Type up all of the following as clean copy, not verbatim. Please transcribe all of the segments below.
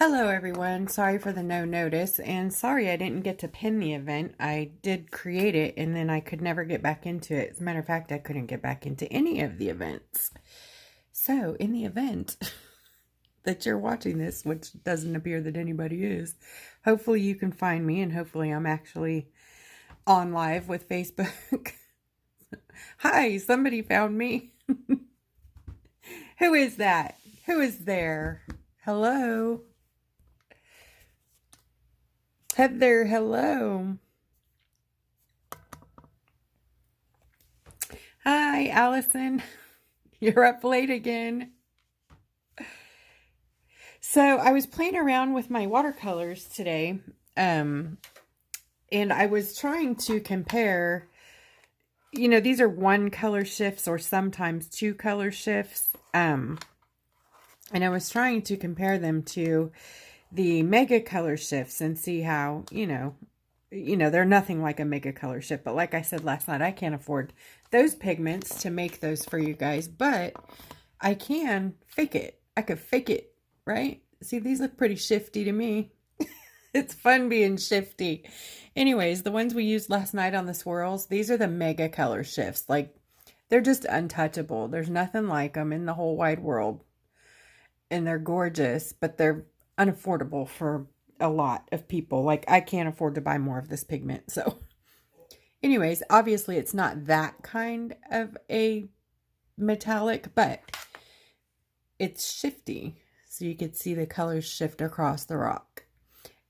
Hello everyone, sorry for the no notice and sorry I didn't get to pin the event. I did create it and then I could never get back into it. As a matter of fact, I couldn't get back into any of the events. So in the event that you're watching this, which doesn't appear that anybody is, hopefully you can find me and hopefully I'm actually on live with Facebook. Hi, somebody found me. Who is that? Who is there? Hello? Heather, hello. Hi, Allison. You're up late again. So I was playing around with my watercolors today, and I was trying to compare, these are one color shifts or sometimes two color shifts, and I was trying to compare them to the mega color shifts and see how, they're nothing like a mega color shift. But like I said last night, I can't afford those pigments to make those for you guys, but I can fake it. I could fake it, right? See, these look pretty shifty to me. It's fun being shifty. Anyways, the ones we used last night on the swirls, these are the mega color shifts. Like, they're just untouchable. There's nothing like them in the whole wide world. And they're gorgeous, but they're unaffordable for a lot of people. Like, I can't afford to buy more of this pigment. So anyways, obviously it's not that kind of a metallic, but it's shifty. So you can see the colors shift across the rock.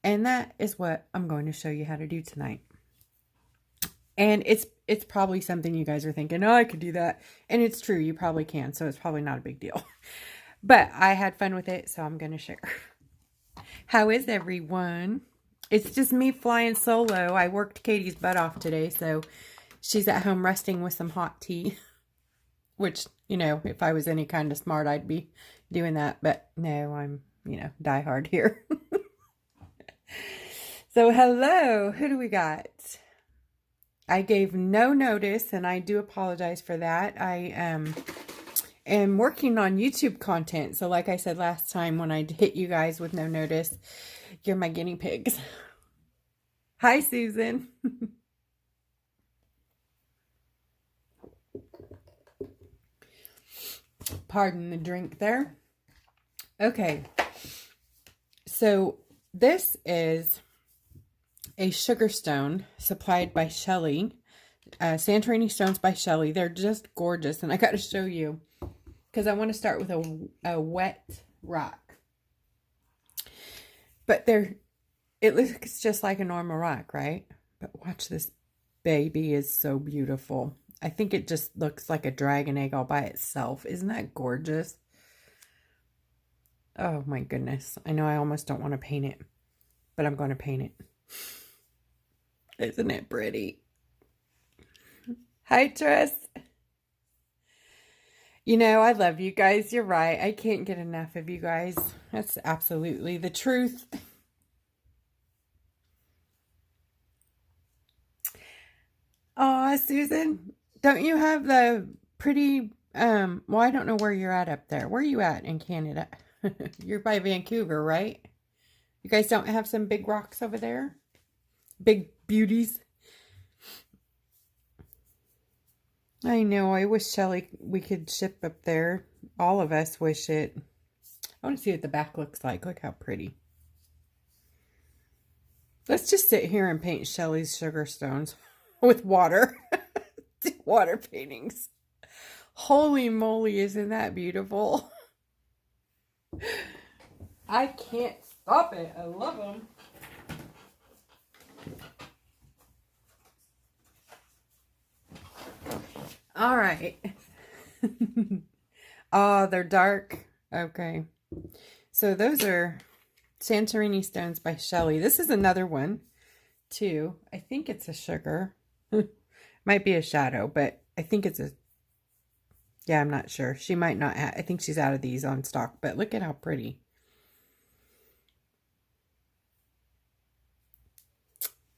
And that is what I'm going to show you how to do tonight. And it's probably something you guys are thinking, oh, I could do that. And it's true, you probably can. So it's probably not a big deal. But I had fun with it, so I'm going to share. How is everyone? It's just me flying solo. I worked Katie's butt off today, so she's at home resting with some hot tea. Which, if I was any kind of smart, I'd be doing that. But no, I'm, die hard here. So hello, who do we got? I gave no notice, and I do apologize for that. I am working on YouTube content. So like I said last time when I hit you guys with no notice, you're my guinea pigs. Hi, Susan. Pardon the drink there. Okay. So this is a sugar stone supplied by Shelly. Santorini stones by Shelly. They're just gorgeous. And I got to show you, because I want to start with a wet rock. But it looks just like a normal rock, right? But watch, this baby is so beautiful. I think it just looks like a dragon egg all by itself. Isn't that gorgeous? Oh my goodness. I know I almost don't want to paint it, but I'm going to paint it. Isn't it pretty? Hi, Tress. I love you guys. You're right. I can't get enough of you guys. That's absolutely the truth. Aw, Susan, don't you have the pretty, well, I don't know where you're at up there. Where are you at in Canada? You're by Vancouver, right? You guys don't have some big rocks over there? Big beauties? I know. I wish, Shelly, we could ship up there. All of us wish it. I want to see what the back looks like. Look how pretty. Let's just sit here and paint Shelly's sugar stones with water. Water paintings. Holy moly, isn't that beautiful? I can't stop it. I love them. All right. Oh, they're dark. Okay. So those are Santorini stones by Shelly. This is another one, too. I think it's a sugar. Might be a shadow, but I think it's a... Yeah, I'm not sure. She might not have... I think she's out of these on stock, but look at how pretty.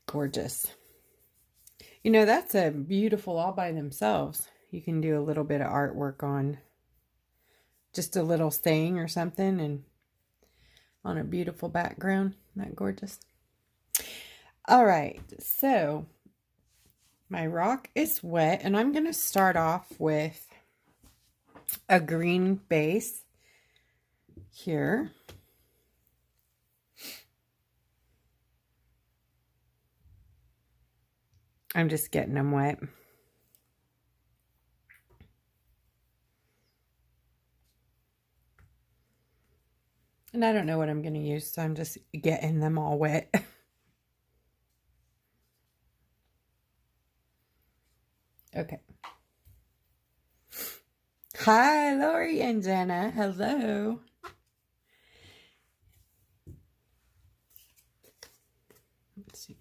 Gorgeous. That's a beautiful all by themselves. You can do a little bit of artwork on just a little saying or something, and on a beautiful background. Isn't that gorgeous? All right, so my rock is wet, and I'm going to start off with a green base here. I'm just getting them wet. And I don't know what I'm going to use, so I'm just getting them all wet. Okay. Hi, Lori and Jenna. Hello. Let's see.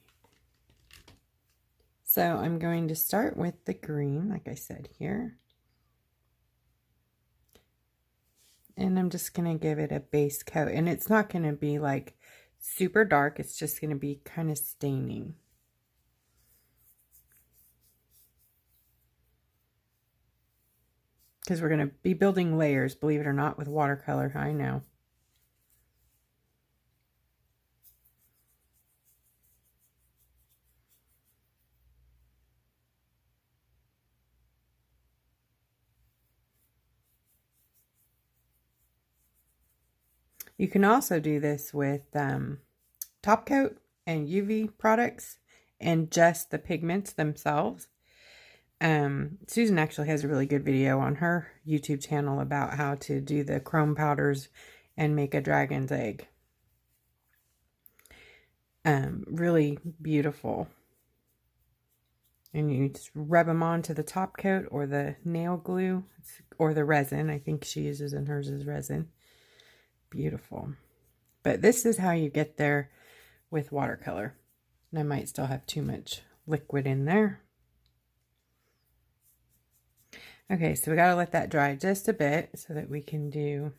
So I'm going to start with the green, like I said here. And I'm just going to give it a base coat. And it's not going to be like super dark. It's just going to be kind of staining. Because we're going to be building layers, believe it or not, with watercolor. I know. You can also do this with top coat and UV products and just the pigments themselves. Susan actually has a really good video on her YouTube channel about how to do the chrome powders and make a dragon's egg. Really beautiful. And you just rub them onto the top coat or the nail glue or the resin. I think she uses in hers is resin. Beautiful. But this is how you get there with watercolor. And I might still have too much liquid in there. Okay, so we got to let that dry just a bit so that we can do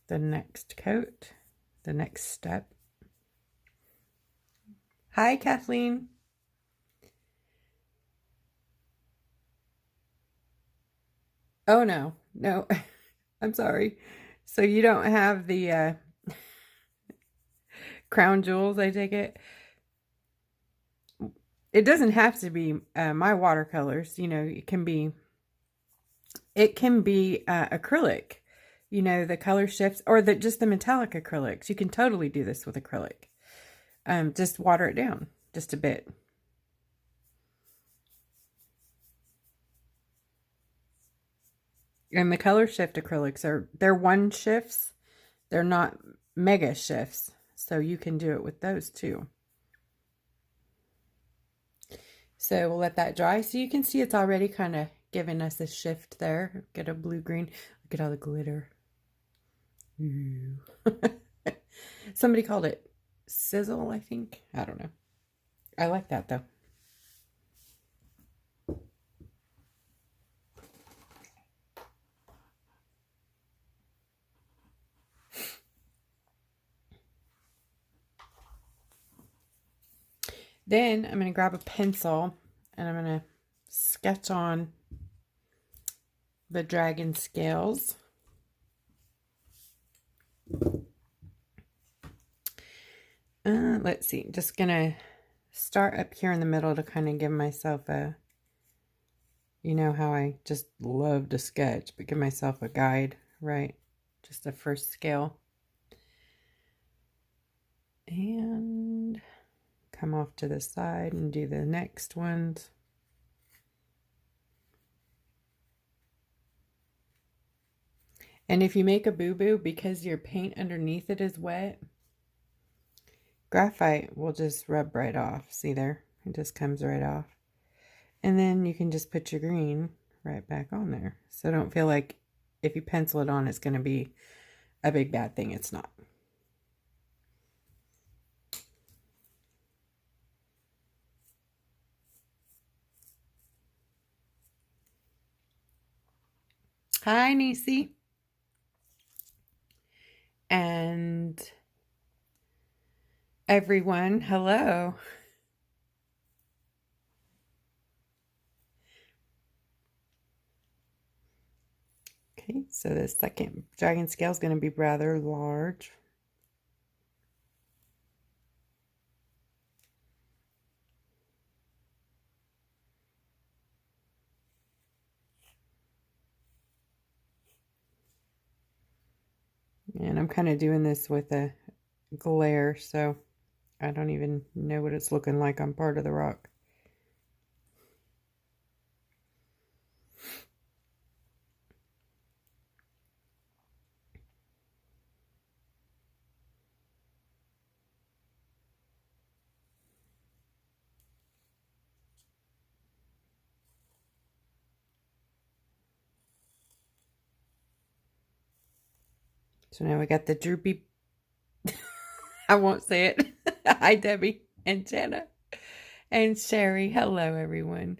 the next coat, the next step. Hi, Kathleen. Oh, no. I'm sorry. So you don't have the crown jewels, I take it? It doesn't have to be my watercolors. You know, it can be acrylic. You know, the color shifts, or just the metallic acrylics. You can totally do this with acrylic. Just water it down just a bit. And the color shift acrylics they're one shifts. They're not mega shifts. So you can do it with those too. So we'll let that dry. So you can see it's already kind of giving us a shift there. Get a blue-green. Look at all the glitter. Ooh. Somebody called it sizzle, I think. I don't know. I like that though. Then I'm going to grab a pencil and I'm going to sketch on the dragon scales. Let's see, just going to start up here in the middle to kind of give myself a, you know how I just love to sketch, but give myself a guide, right? Just a first scale. And come off to the side and do the next ones. And if you make a boo-boo because your paint underneath it is wet, graphite will just rub right off. See there? It just comes right off. And then you can just put your green right back on there. So don't feel like if you pencil it on, it's going to be a big bad thing. It's not. Hi, Nisi. And everyone, hello. Okay, so the second dragon scale is going to be rather large. And I'm kind of doing this with a glare, so I don't even know what it's looking like on part of the rock. So now we got the droopy, I won't say it. Hi, Debbie and Jenna and Sherry. Hello, everyone.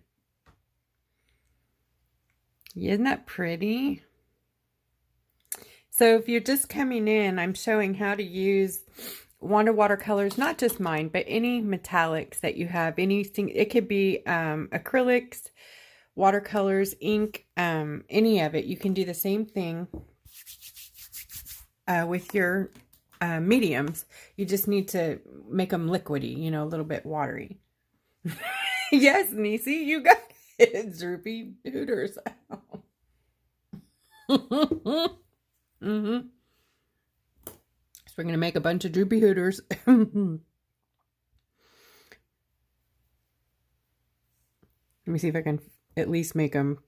Isn't that pretty? So if you're just coming in, I'm showing how to use watercolors, not just mine, but any metallics that you have. Anything, it could be acrylics, watercolors, ink, any of it. You can do the same thing with your mediums. You just need to make them liquidy, you know, a little bit watery. Yes, Nisi, you got it. Droopy Hooters. Mm-hmm. So we're going to make a bunch of droopy Hooters. Let me see if I can at least make them,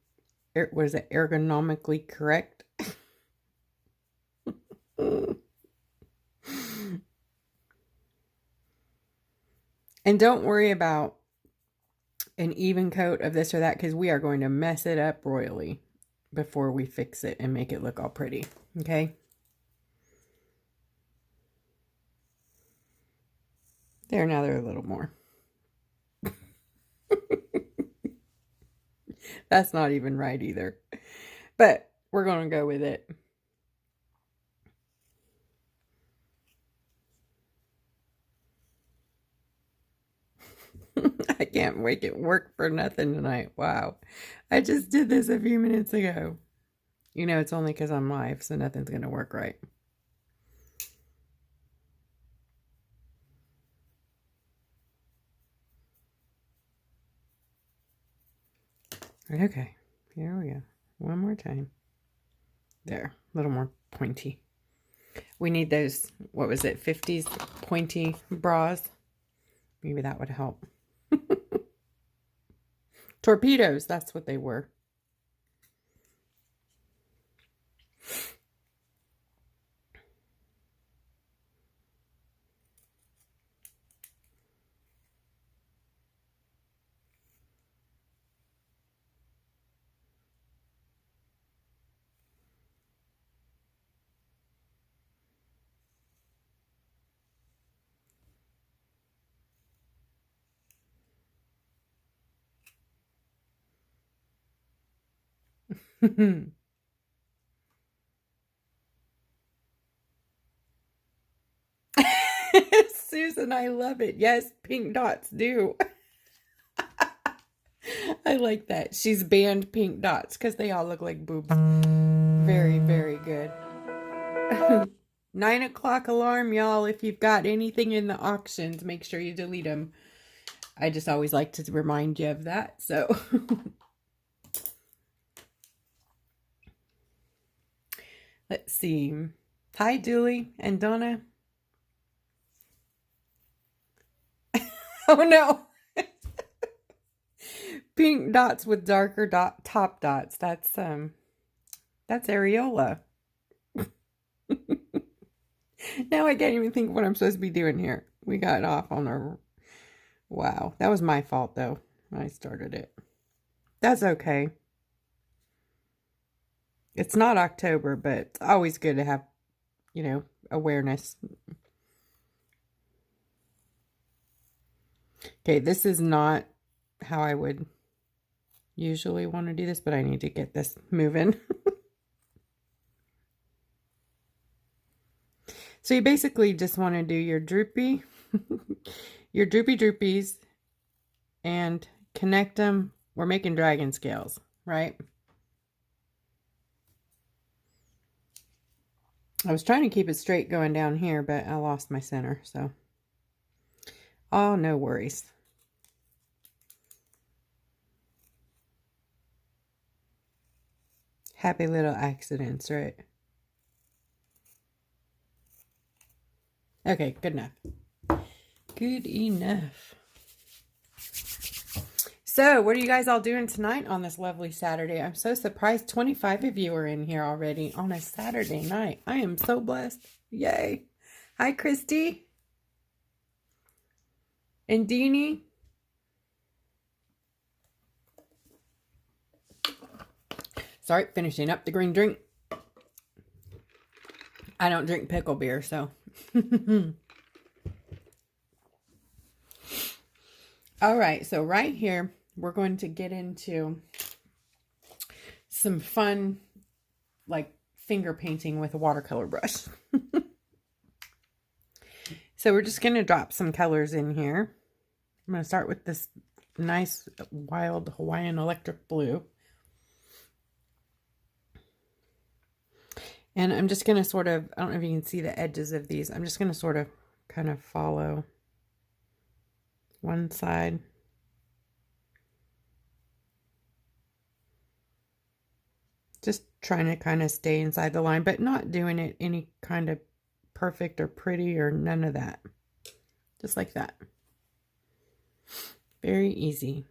what is it, ergonomically correct? And don't worry about an even coat of this or that, because we are going to mess it up royally before we fix it and make it look all pretty. Okay? There, now they're a little more. That's not even right either. But we're going to go with it. I can't make it work for nothing tonight. Wow. I just did this a few minutes ago. You know, it's only because I'm live, so nothing's going to work right. Okay, here we go. One more time. There, a little more pointy. We need those, what was it, 50s pointy bras. Maybe that would help. Torpedoes, that's what they were. Susan, I love it. Yes, pink dots do. I like that. She's banned pink dots because they all look like boobs. Very, very good. 9 o'clock alarm, y'all. If you've got anything in the auctions, make sure you delete them. I just always like to remind you of that. So, let's see. Hi, Julie and Donna. Oh no. Pink dots with darker top dots. That's areola. Now I can't even think of what I'm supposed to be doing here. We got off on our... Wow. That was my fault, though. I started it. That's okay. It's not October, but it's always good to have, you know, awareness. Okay, this is not how I would usually want to do this, but I need to get this moving. So you basically just want to do your droopy, your droopies, and connect them. We're making dragon scales, right? I was trying to keep it straight going down here, but I lost my center, so. Oh, no worries. Happy little accidents, right? Okay, good enough. Good enough. So, what are you guys all doing tonight on this lovely Saturday? I'm so surprised 25 of you are in here already on a Saturday night. I am so blessed. Yay. Hi, Christy. And Deanie. Sorry, finishing up the green drink. I don't drink pickle beer, so. All right, so right here, we're going to get into some fun, like, finger painting with a watercolor brush. So we're just going to drop some colors in here. I'm going to start with this nice, wild Hawaiian electric blue. And I'm just going to sort of, I don't know if you can see the edges of these. I'm just going to sort of kind of follow one side. Just trying to kind of stay inside the line, but not doing it any kind of perfect or pretty or none of that. Just like that. Very easy.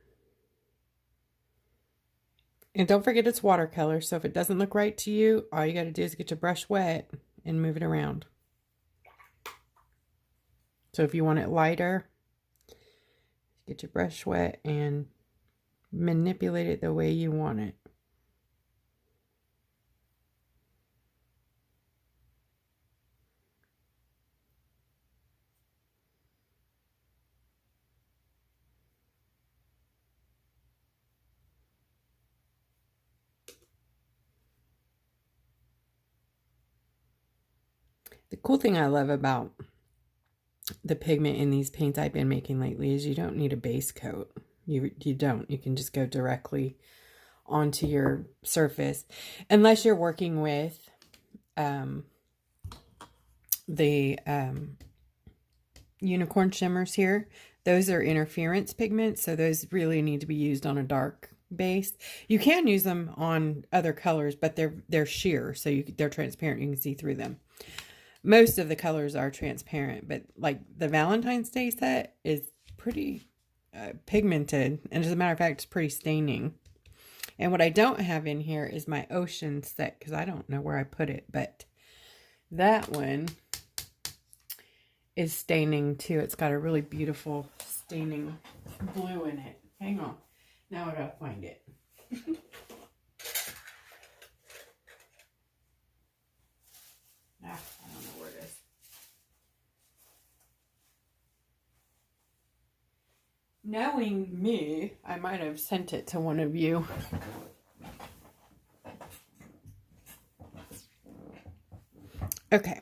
And don't forget it's watercolor, so if it doesn't look right to you, all you got to do is get your brush wet and move it around. So if you want it lighter, get your brush wet and manipulate it the way you want it. The cool thing I love about the pigment in these paints I've been making lately is you don't need a base coat. You don't. You can just go directly onto your surface. Unless you're working with the unicorn shimmers here. Those are interference pigments, so those really need to be used on a dark base. You can use them on other colors, but they're sheer, so they're transparent. You can see through them. Most of the colors are transparent, but like the Valentine's Day set is pretty pigmented, and as a matter of fact, it's pretty staining. And what I don't have in here is my ocean set, because I don't know where I put it, but that one is staining too. It's got a really beautiful staining blue in it. Hang on. Now I'll find it. I don't know where it is. Knowing me, I might have sent it to one of you. Okay.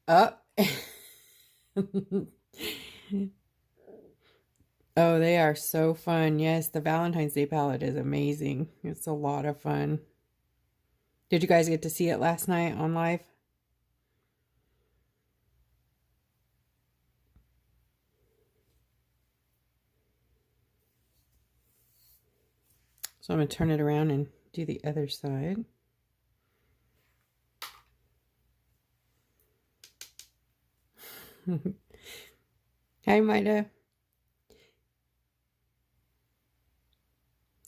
Up. Oh, they are so fun. Yes, the Valentine's Day palette is amazing. It's a lot of fun. Did you guys get to see it last night on live? So I'm going to turn it around and do the other side. Hi, Maida.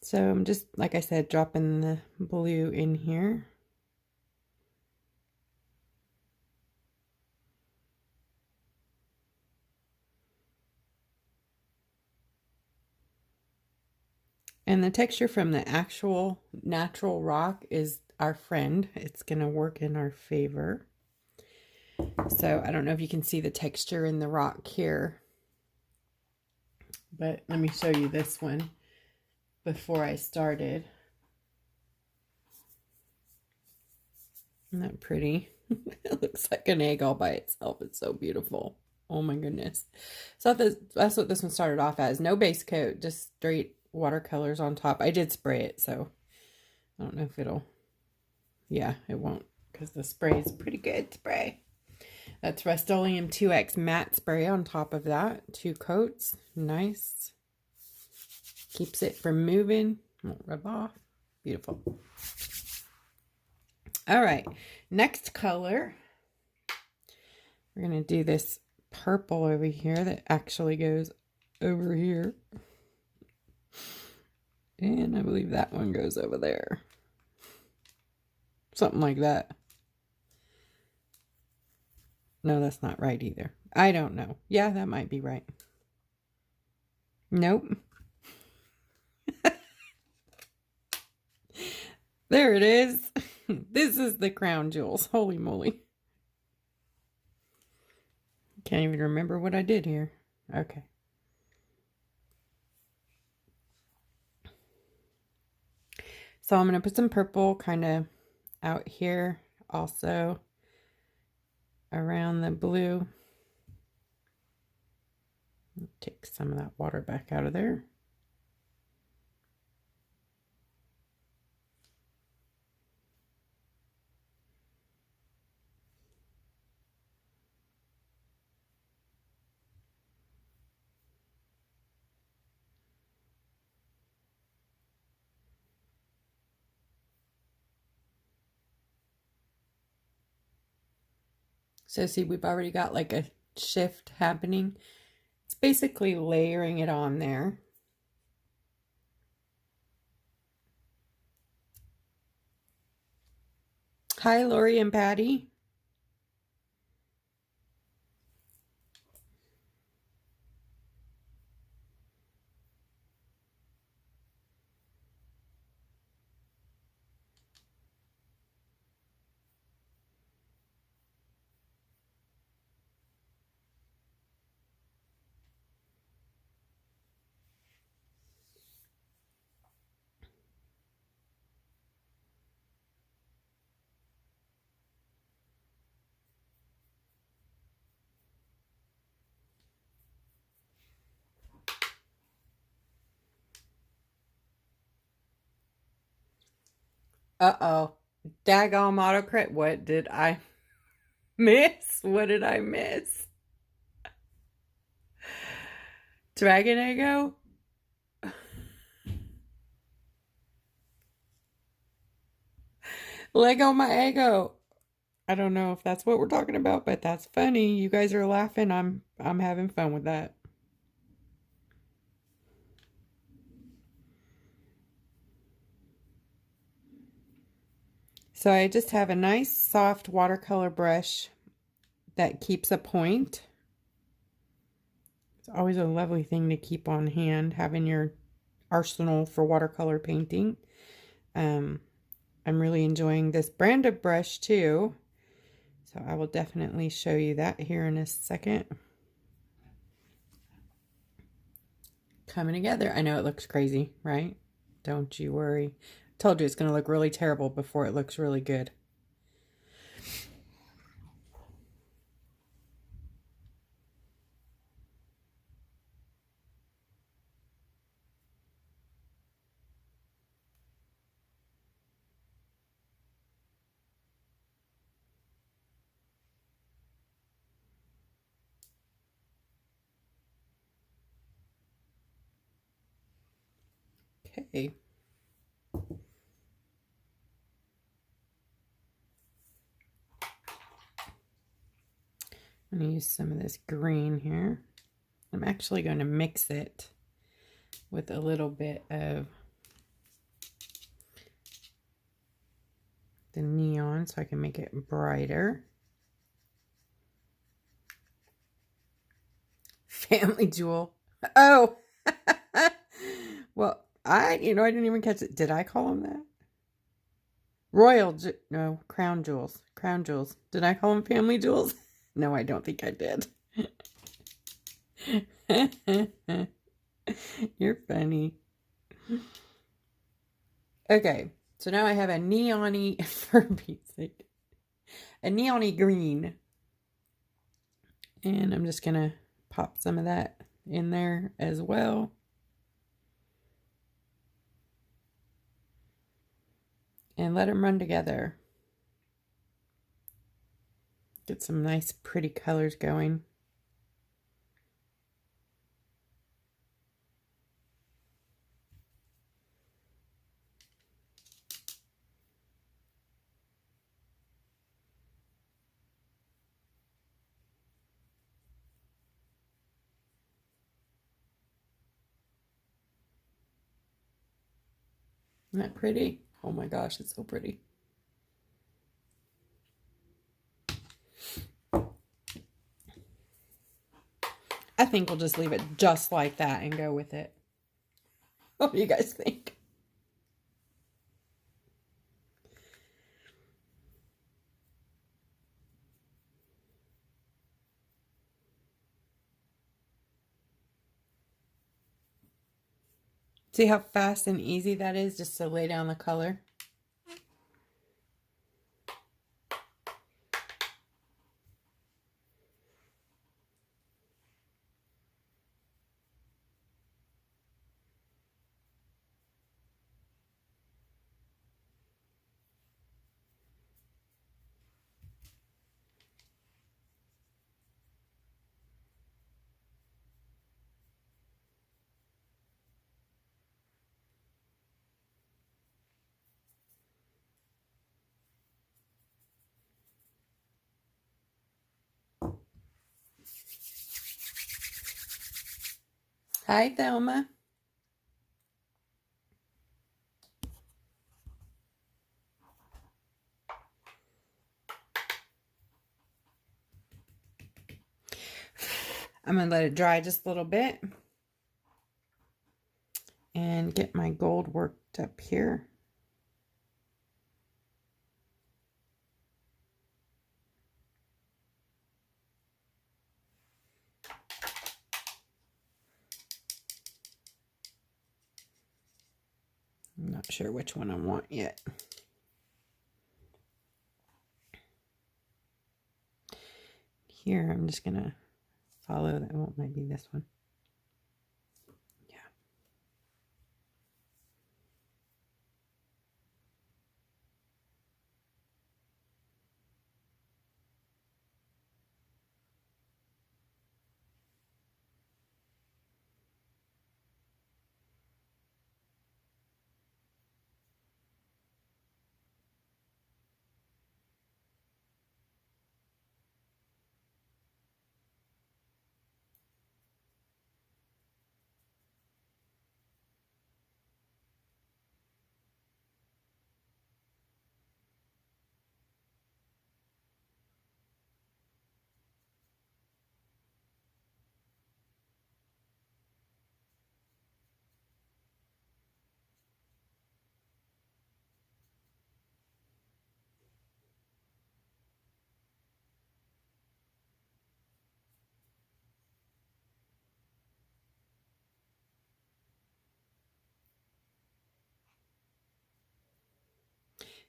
So I'm just, like I said, dropping the blue in here. And the texture from the actual natural rock is our friend. It's going to work in our favor. So I don't know if you can see the texture in the rock here. But let me show you this one before I started. Isn't that pretty? It looks like an egg all by itself. It's so beautiful. Oh my goodness. So that's what this one started off as. No base coat, just straight watercolors on top. I did spray it, so I don't know if it'll, yeah, it won't, because the spray is pretty good spray. That's Rust-Oleum 2X matte spray on top of that. 2 coats. Nice. Keeps it from moving. Won't rub off. Beautiful. All right. Next color. We're going to do this purple over here that actually goes over here. And I believe that one goes over there. Something like that. No, that's not right either. I don't know. Yeah, that might be right. Nope. There it is. This is the crown jewels. Holy moly. Can't even remember what I did here. Okay. So I'm going to put some purple kind of out here also around the blue. Take some of that water back out of there. So see, we've already got like a shift happening. It's basically layering it on there. Hi, Lori and Patty. Uh-oh. Daggone autocrat. What did I miss? What did I miss? Dragon Eggo? Lego my ego. I don't know if that's what we're talking about, but that's funny. You guys are laughing. I'm having fun with that. So I just have a nice soft watercolor brush that keeps a point. It's always a lovely thing to keep on hand, having your arsenal for watercolor painting. I'm really enjoying this brand of brush too. So I will definitely show you that here in a second. Coming together. I know it looks crazy, right? Don't you worry. Told you it's going to look really terrible before it looks really good. Okay. I'm going to use some of this green here. I'm actually going to mix it with a little bit of the neon so I can make it brighter. Family jewel. Oh! Well, I didn't even catch it. Did I call them that? No, crown jewels. Crown jewels. Did I call them family jewels? No, I don't think I did. You're funny. Okay, so now I have a neon-y, for Pete's sake. a neon-y green. And I'm just going to pop some of that in there as well. And let them run together. Get some nice pretty colors going. Isn't that pretty? Oh my gosh, it's so pretty. I think we'll just leave it just like that and go with it. What do you guys think? See how fast and easy that is just to lay down the color? Hi, Thelma. I'm going to let it dry just a little bit and get my gold worked up here. I'm not sure which one I want yet. Here, I'm just going to follow that. Oh, it might be this one. Yeah.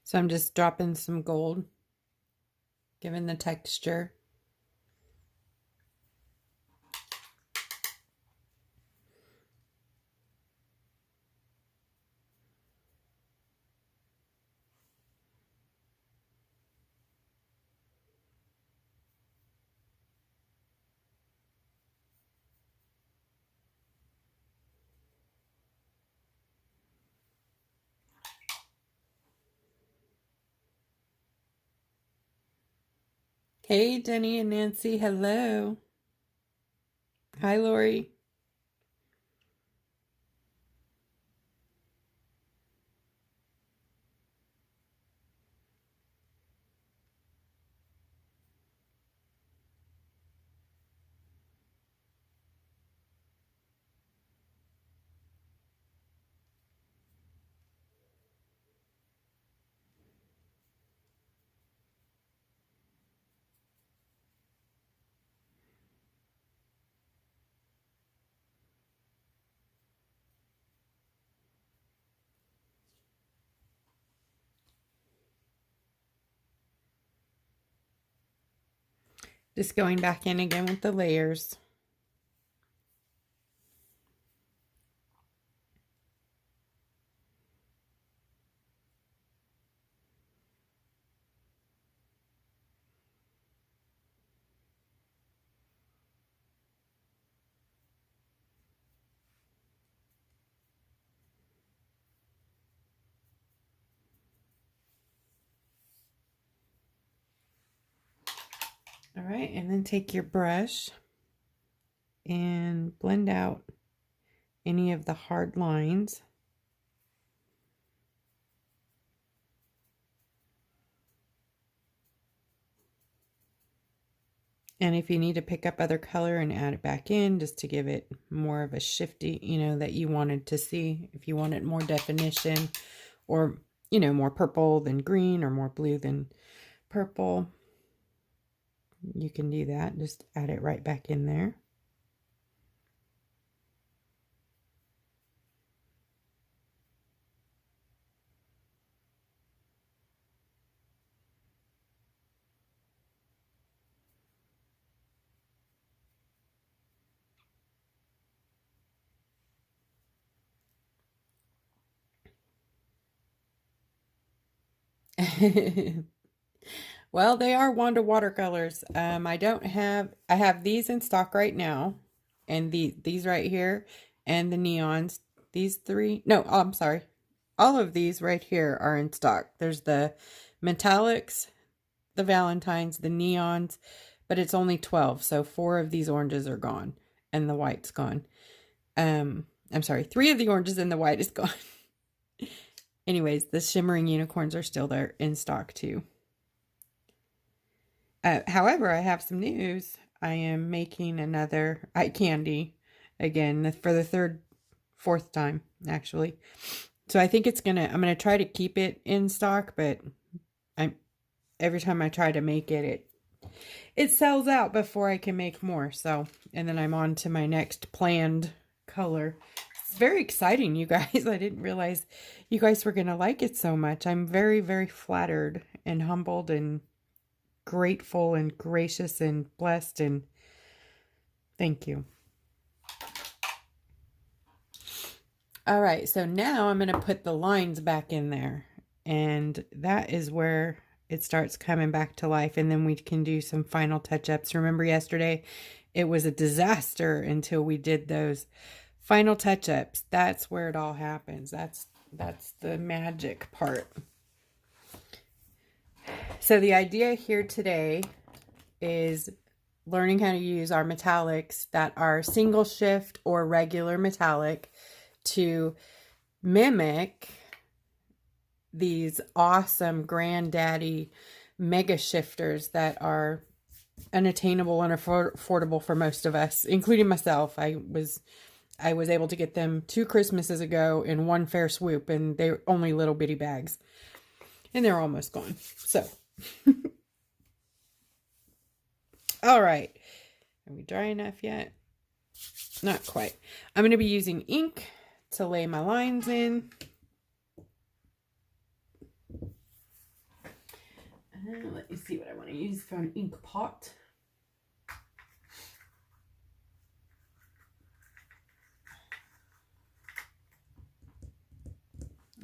So I'm just dropping some gold, giving the texture. Hey, Denny and Nancy, hello. Hi, Lori. Just going back in again with the layers. All right, and then take your brush and blend out any of the hard lines. And if you need to pick up other color and add it back in just to give it more of a shifty, you know, that you wanted to see, if you wanted more definition or, you know, more purple than green or more blue than purple, you can do that. Just add it right back in there. Well, they are Wanda watercolors. I have these in stock right now, and these right here, and the neons. These three, no, I'm sorry. All of these right here are in stock. There's the metallics, the Valentines, the neons, but it's only 12, so 4 of these oranges are gone, and the white's gone. I'm sorry, 3 of the oranges and the white is gone. Anyways, the shimmering unicorns are still there in stock too. However, I have some news. I am making another eye candy again for the fourth time, actually. So I think I'm gonna try to keep it in stock, but every time I try to make it sells out before I can make more. So, and then I'm on to my next planned color. It's very exciting, you guys. I didn't realize you guys were gonna like it so much. I'm very, very flattered and humbled and grateful and gracious and blessed, and thank you. All right, so now I'm going to put the lines back in there, and that is where it starts coming back to life, and then we can do some final touch-ups. Remember yesterday, it was a disaster until we did those final touch-ups. That's where it all happens. That's the magic part. So the idea here today is learning how to use our metallics that are single shift or regular metallic to mimic these awesome granddaddy mega shifters that are unattainable and affordable for most of us, including myself. I was able to get them 2 Christmases ago in one fair swoop, and they're only little bitty bags, and they're almost gone. So all right, are we dry enough yet? Not quite. I'm going to be using ink to lay my lines in. Let me see what I want to use for an ink pot.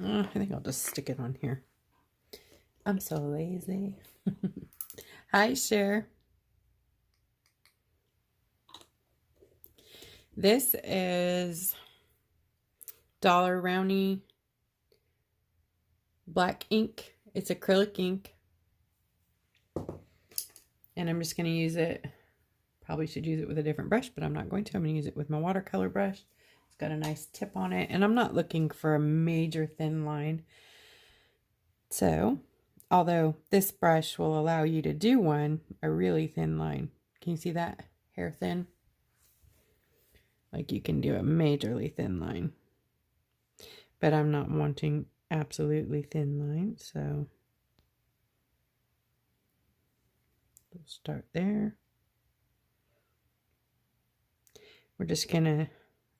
I think I'll just stick it on here. I'm so lazy. Hi, Cher. This is Dollar Rowney black ink. It's acrylic ink. And I'm just going to use it. Probably should use it with a different brush, but I'm not going to. I'm going to use it with my watercolor brush. It's got a nice tip on it. And I'm not looking for a major thin line. So, although this brush will allow you to do a really thin line. Can you see that? Hair thin. Like you can do a majorly thin line. But I'm not wanting absolutely thin lines, so we'll start there. We're just going to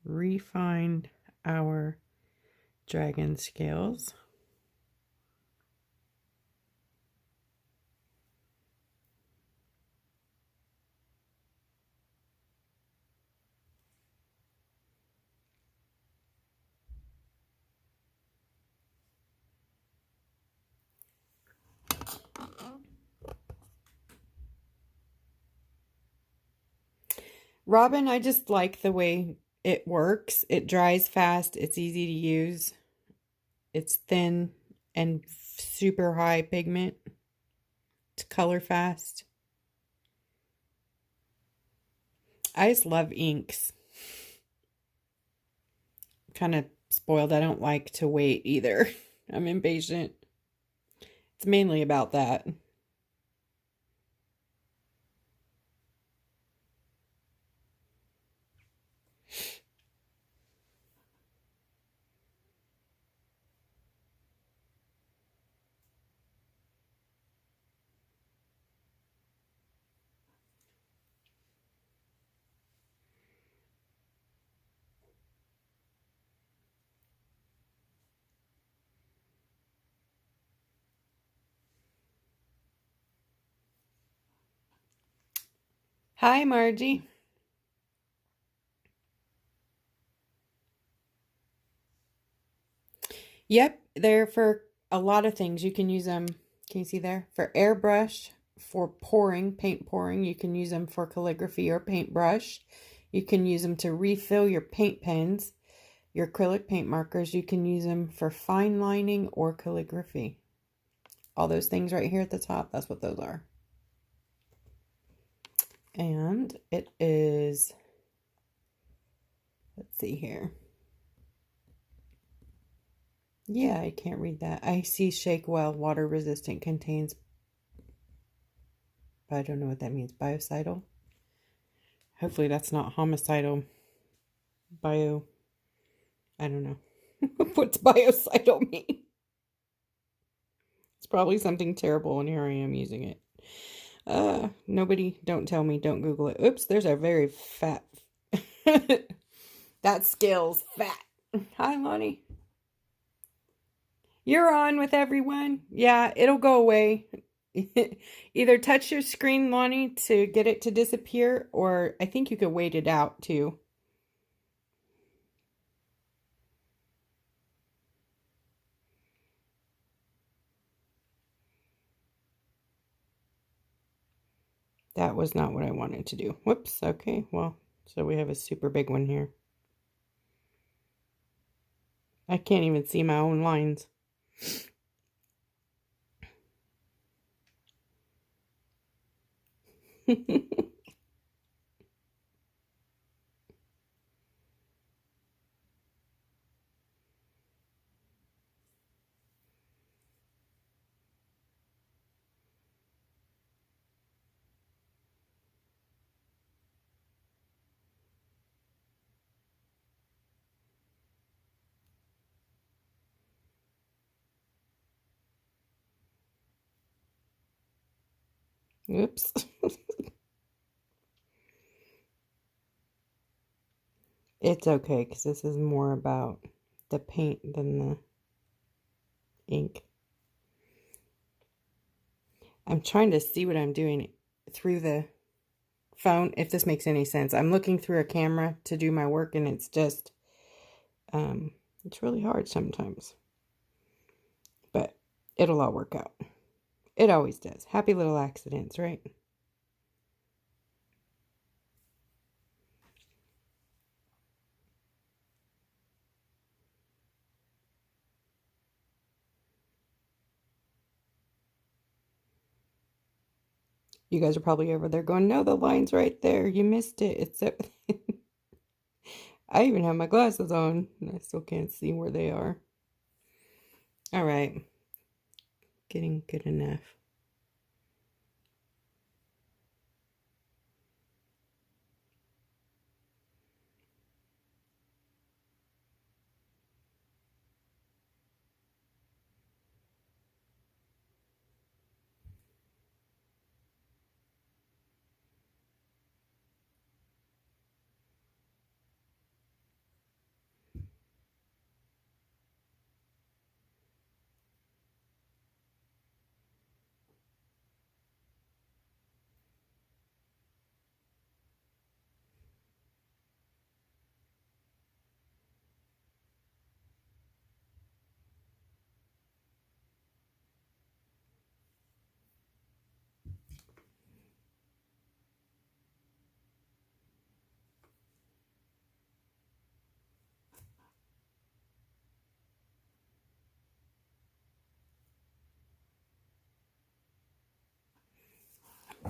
refine our dragon scales. Robin, I just like the way it works. It dries fast. It's easy to use. It's thin and super high pigment. It's color fast. I just love inks. Kind of spoiled. I don't like to wait either. I'm impatient. It's mainly about that. Hi, Margie. Yep, they're for a lot of things. You can use them, can you see there? For airbrush, for pouring, paint pouring. You can use them for calligraphy or paintbrush. You can use them to refill your paint pens, your acrylic paint markers. You can use them for fine lining or calligraphy. All those things right here at the top, that's what those are. And it is, let's see here. Yeah, I can't read that. I see shake well, water resistant, contains, but I don't know what that means. Biocidal. Hopefully that's not homicidal. I don't know. What's biocidal mean? It's probably something terrible, and here I am using it. Nobody, don't tell me, don't Google it. Oops, there's a very fat. That scale's fat. Hi, Lonnie. You're on with everyone. Yeah, it'll go away. Either touch your screen, Lonnie, to get it to disappear, or I think you could wait it out too. That was not what I wanted to do. Whoops. Okay, well, so we have a super big one here. I can't even see my own lines. Oops. It's okay, because this is more about the paint than the ink. I'm trying to see what I'm doing through the phone, if this makes any sense. I'm looking through a camera to do my work, and it's just, it's really hard sometimes. But it'll all work out. It always does. Happy little accidents, right? You guys are probably over there going, no, the line's right there. You missed it. It's so... I even have my glasses on, and I still can't see where they are. All right. Getting good enough.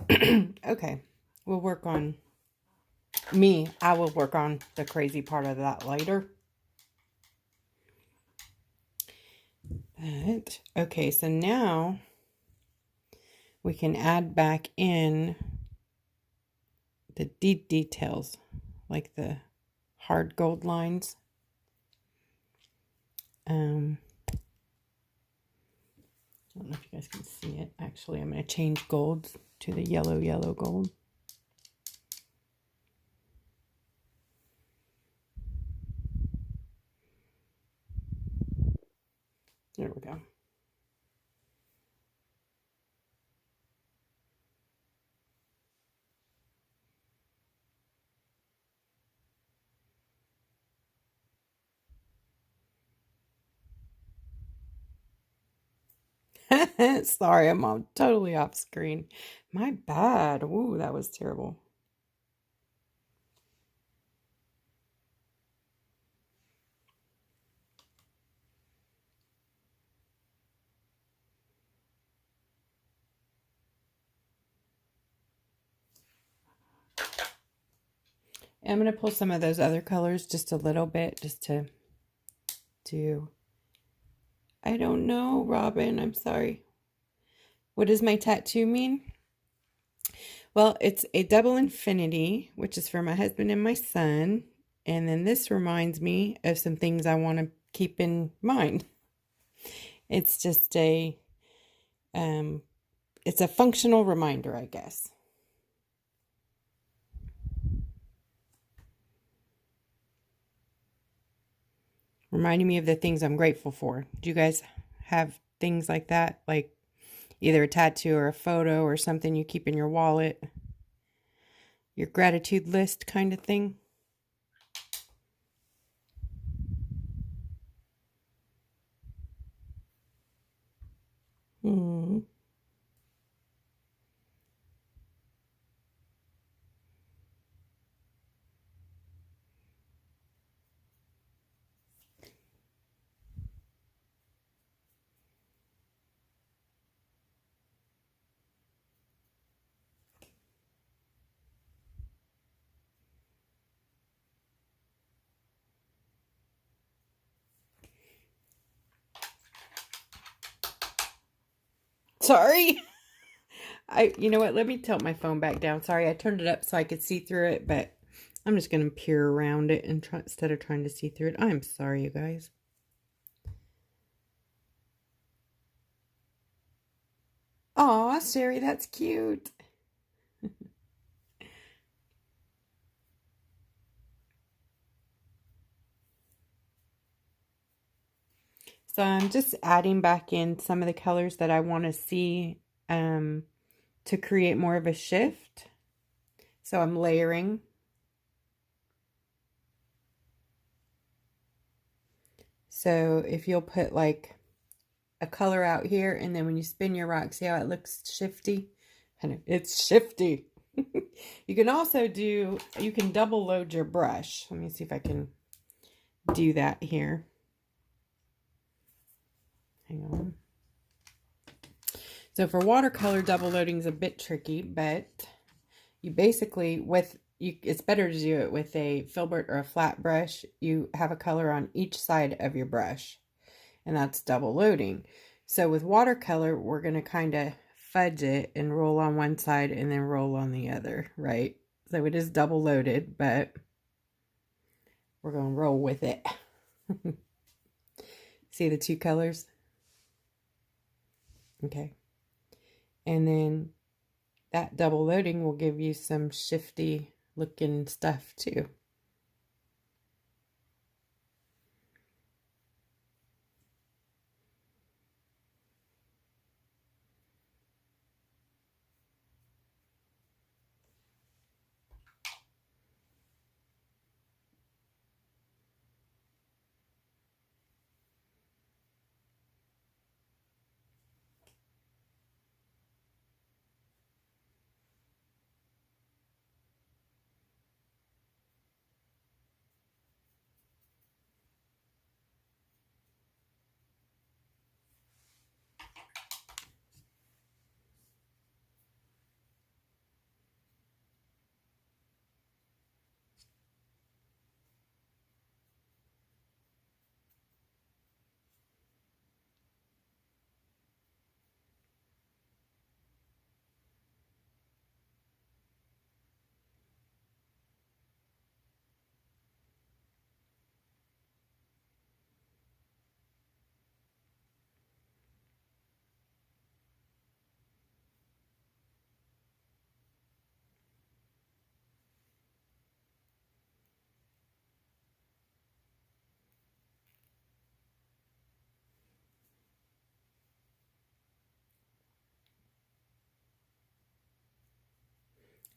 Okay, we'll work on me. I will work on the crazy part of that later. But, okay, so now we can add back in the deep details, like the hard gold lines. I don't know if you guys can see it. Actually, I'm going to change golds to the yellow gold. There we go. Sorry, I'm all totally off screen. My bad. Ooh, that was terrible. I'm going to pull some of those other colors just a little bit, just to do... I don't know, Robin. I'm sorry. What does my tattoo mean? Well, it's a double infinity, which is for my husband and my son. And then this reminds me of some things I want to keep in mind. It's just it's a functional reminder, I guess. Reminding me of the things I'm grateful for. Do you guys have things like that? Like either a tattoo or a photo or something you keep in your wallet? Your gratitude list kind of thing? Hmm. Sorry. You know what? Let me tilt my phone back down. Sorry, I turned it up so I could see through it, but I'm just going to peer around it and try, instead of trying to see through it. I'm sorry, you guys. Aw, Sherry, that's cute. So I'm just adding back in some of the colors that I want to see to create more of a shift. So I'm layering. So if you'll put like a color out here, and then when you spin your rock, see how it looks shifty? And it's shifty. You can also do, you can double load your brush. Let me see if I can do that here. Hang on. So for watercolor, double loading is a bit tricky, but you basically, it's better to do it with a filbert or a flat brush. You have a color on each side of your brush, and that's double loading. So with watercolor, we're going to kind of fudge it and roll on one side and then roll on the other, right? So it is double loaded, but we're going to roll with it. See the two colors? Okay. And then that double loading will give you some shifty looking stuff too.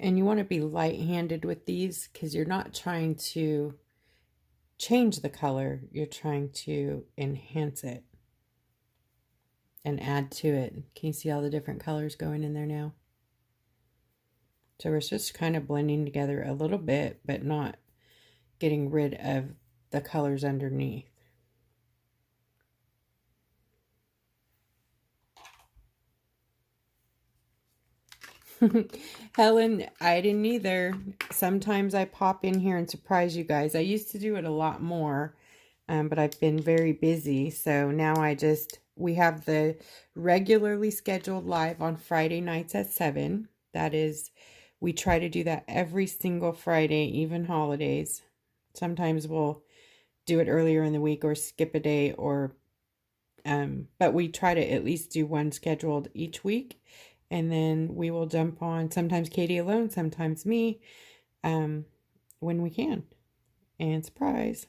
And you want to be light-handed with these because you're not trying to change the color. You're trying to enhance it and add to it. Can you see all the different colors going in there now? So we're just kind of blending together a little bit, but not getting rid of the colors underneath. Helen, I didn't either. Sometimes I pop in here and surprise you guys. I used to do it a lot more, but I've been very busy. So now we have the regularly scheduled live on Friday nights at 7. That is, we try to do that every single Friday, even holidays. Sometimes we'll do it earlier in the week or skip a day but we try to at least do one scheduled each week. And then we will jump on, sometimes Katie alone, sometimes me, when we can. And surprise.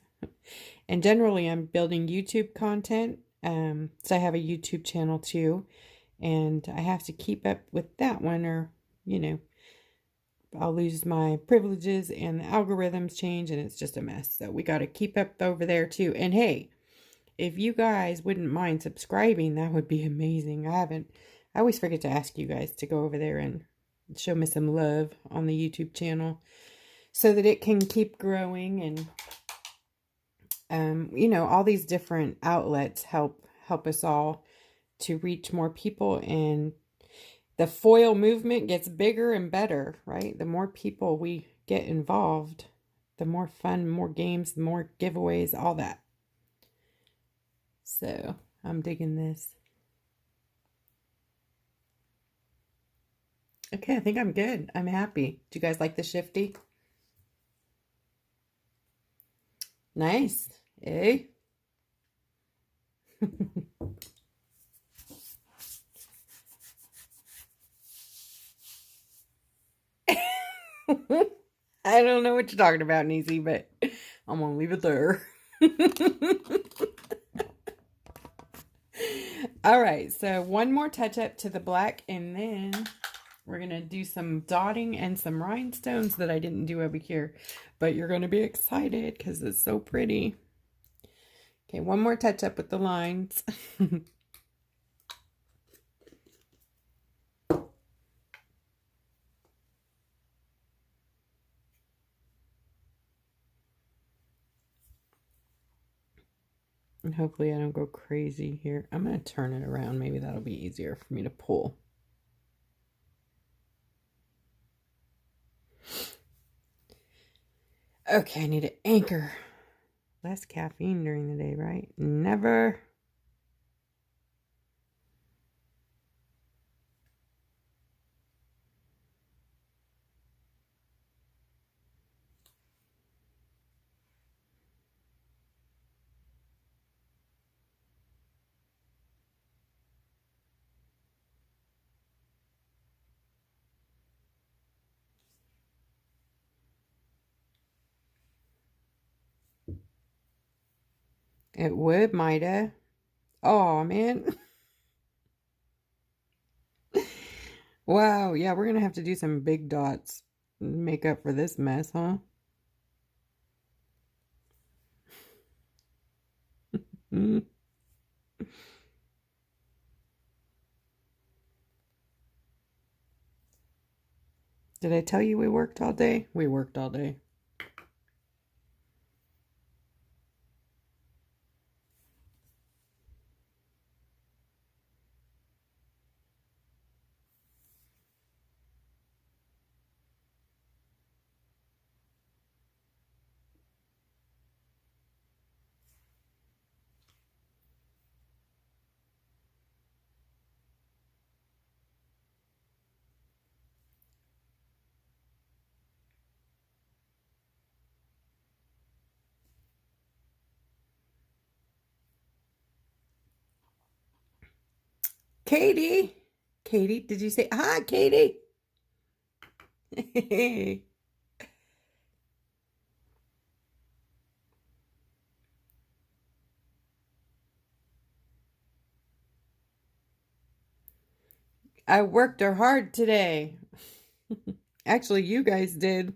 And generally, I'm building YouTube content. So I have a YouTube channel too. And I have to keep up with that one or, I'll lose my privileges and the algorithms change and it's just a mess. So we got to keep up over there too. And hey, if you guys wouldn't mind subscribing, that would be amazing. I always forget to ask you guys to go over there and show me some love on the YouTube channel so that it can keep growing. And, all these different outlets help us all to reach more people. And the foil movement gets bigger and better, right? The more people we get involved, the more fun, more games, more giveaways, all that. So I'm digging this. Okay, I think I'm good. I'm happy. Do you guys like the shifty? Nice. Eh? I don't know what you're talking about, Niecy, but I'm going to leave it there. All right, so one more touch up to the black, and then we're going to do some dotting and some rhinestones that I didn't do over here. But you're going to be excited because it's so pretty. Okay, one more touch up with the lines. And hopefully I don't go crazy here. I'm going to turn it around. Maybe that'll be easier for me to pull. Okay, I need to anchor. Less caffeine during the day, right? Never. It would, Mida. Oh, man. Wow. Yeah, we're going to have to do some big dots. Make up for this mess, huh? Did I tell you we worked all day? We worked all day. Katie. Katie, did you say hi, Katie? I worked her hard today. Actually, you guys did.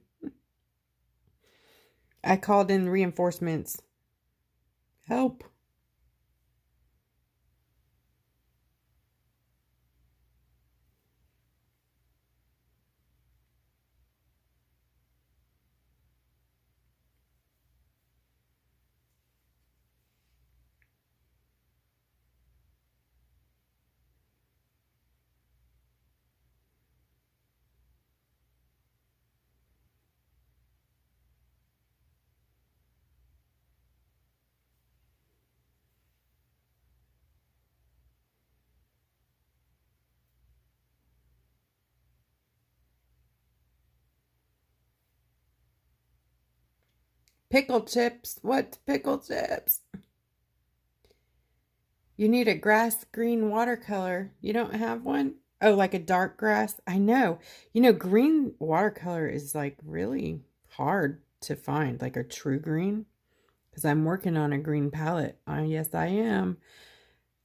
I called in reinforcements. Help. Pickle chips. What pickle chips? You need a grass green watercolor. You don't have one? Oh, like a dark grass? I know. You know, green watercolor is like really hard to find, like a true green. Because I'm working on a green palette. Yes, I am.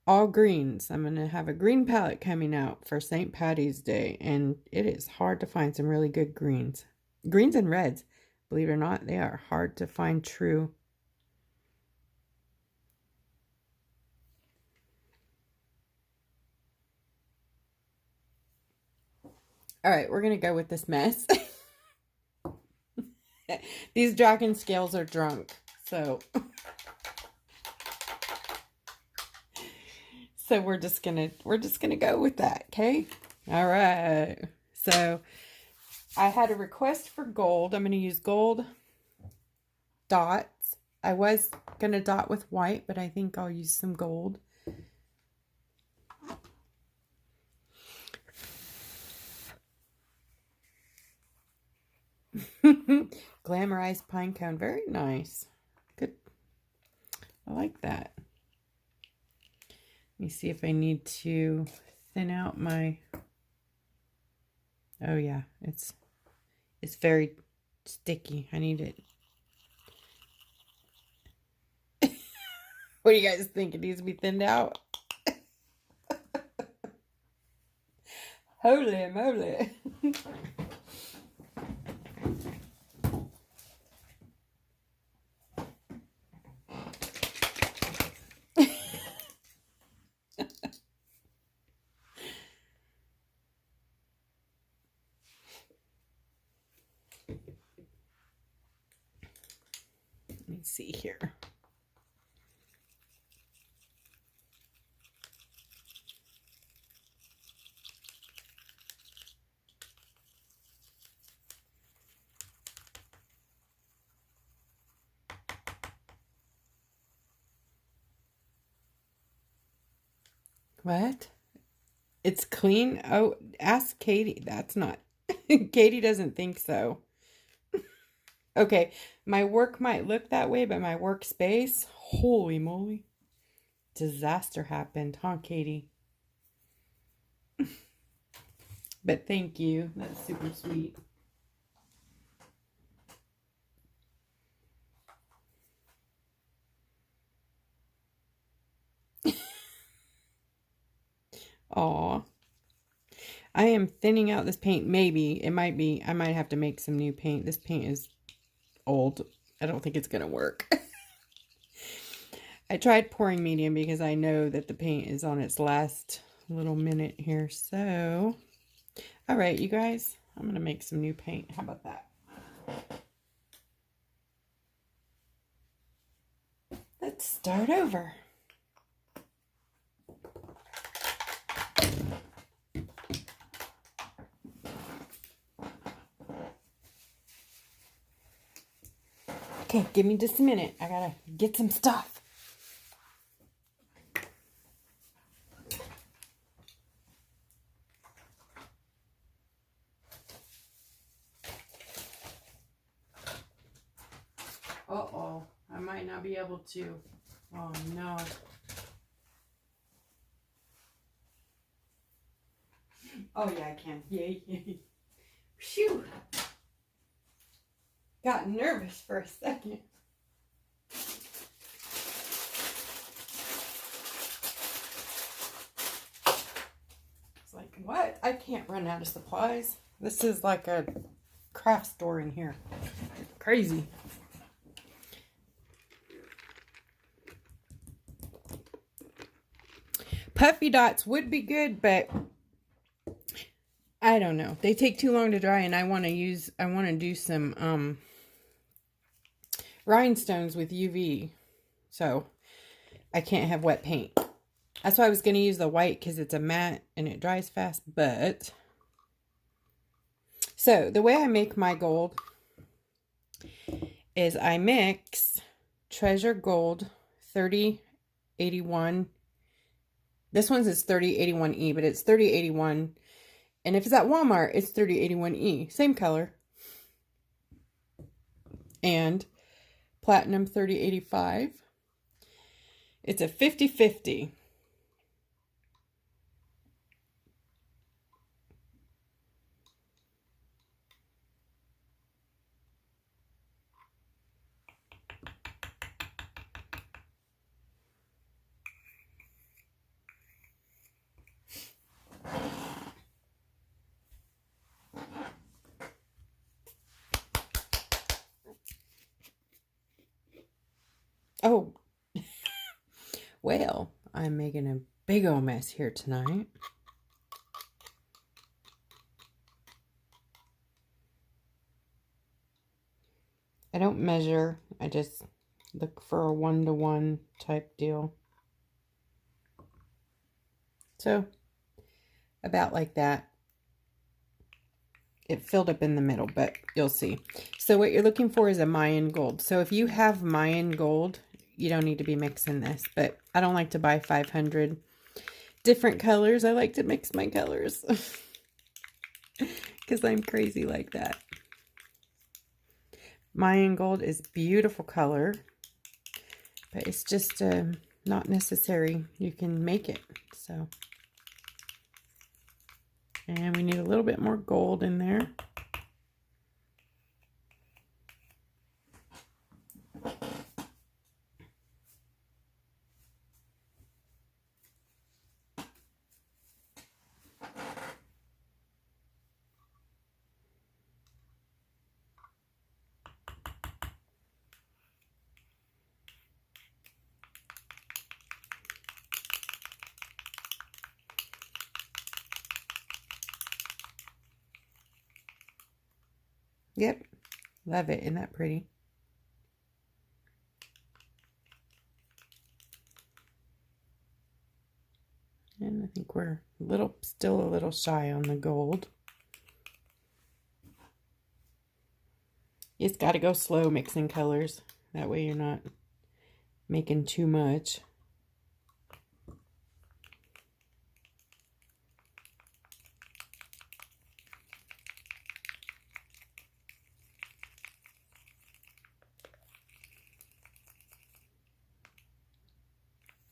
All greens. I'm going to have a green palette coming out for St. Patty's Day. And it is hard to find some really good greens. Greens and reds. Believe it or not, they are hard to find true. All right, we're going to go with this mess. These dragon scales are drunk. So we're just going to go with that, okay? All right. So I had a request for gold. I'm going to use gold dots. I was going to dot with white, but I think I'll use some gold. Glamorized pine cone. Very nice. Good. I like that. Let me see if I need to thin out my... Oh yeah, it's very sticky. I need it. What do you guys think? It needs to be thinned out? Holy moly. Let me see here. What? It's clean? Oh, ask Katie. That's not... Katie doesn't think so. Okay, my work might look that way, but my workspace, holy moly. Disaster happened, huh, Katie? But thank you. That's super sweet. Aw. I am thinning out this paint. Maybe. It might be. I might have to make some new paint. This paint is old. I don't think it's going to work. I tried pouring medium because I know that the paint is on its last little minute here. So, all right, you guys. I'm going to make some new paint. How about that? Let's start over. Okay, give me just a minute. I gotta get some stuff. Uh-oh. I might not be able to. Oh, no. Oh, yeah, I can. Yay. Phew. Got nervous for a second. It's like, what? I can't run out of supplies. This is like a craft store in here. Crazy. Puffy dots would be good, but I don't know. They take too long to dry, and I want to do some rhinestones with UV. So I can't have wet paint. That's why I was going to use the white, because it's a matte and it dries fast. But so the way I make my gold is I mix Treasure Gold 3081. This one's is 3081E, but it's 3081. And if it's at Walmart, it's 3081E. Same color. And Platinum 3085. It's a 50-50. Oh, well, I'm making a big old mess here tonight. I don't measure. I just look for a 1-to-1 type deal. So, about like that. It filled up in the middle, but you'll see. So what you're looking for is a Mayan gold. So if you have Mayan gold, you don't need to be mixing this, but I don't like to buy 500 different colors. I like to mix my colors because I'm crazy like that. Mayan gold is beautiful color, but it's just not necessary. You can make it. So, and we need a little bit more gold in there. Yep, love it. Isn't that pretty? And I think we're still a little shy on the gold. You just got to go slow mixing colors. That way you're not making too much.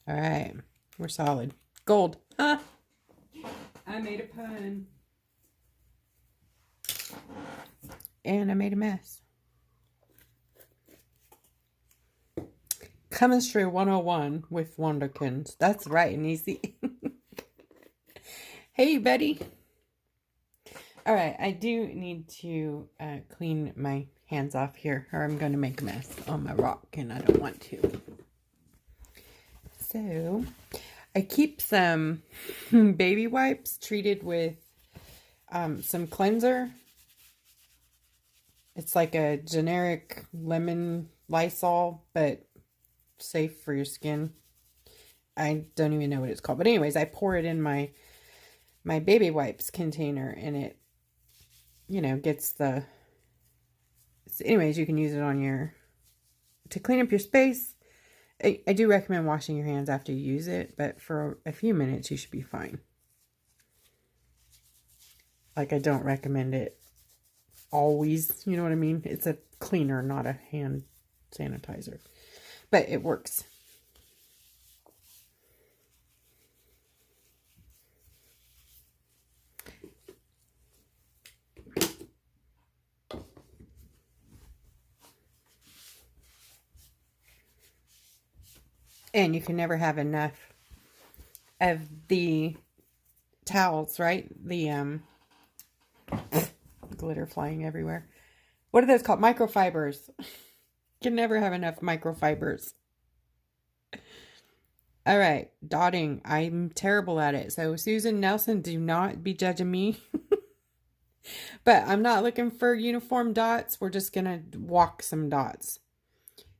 All right, we're solid. Gold. Huh? I made a pun. And I made a mess. Chemistry 101 with Wonderkins. That's right and easy. Hey, Betty. All right, I do need to clean my hands off here, or I'm going to make a mess on my rock, and I don't want to. So, I keep some baby wipes treated with some cleanser. It's like a generic lemon Lysol, but safe for your skin. I don't even know what it's called. But anyways, I pour it in my baby wipes container, and it, gets the... So anyways, you can use it on to clean up your space. I do recommend washing your hands after you use it, but for a few minutes, you should be fine. Like, I don't recommend it always, you know what I mean? It's a cleaner, not a hand sanitizer. But it works. And you can never have enough of the towels, right? glitter flying everywhere. What are those called? Microfibers. Can never have enough microfibers. All right, dotting. I'm terrible at it. So Susan Nelson, do not be judging me. But I'm not looking for uniform dots. We're just going to walk some dots.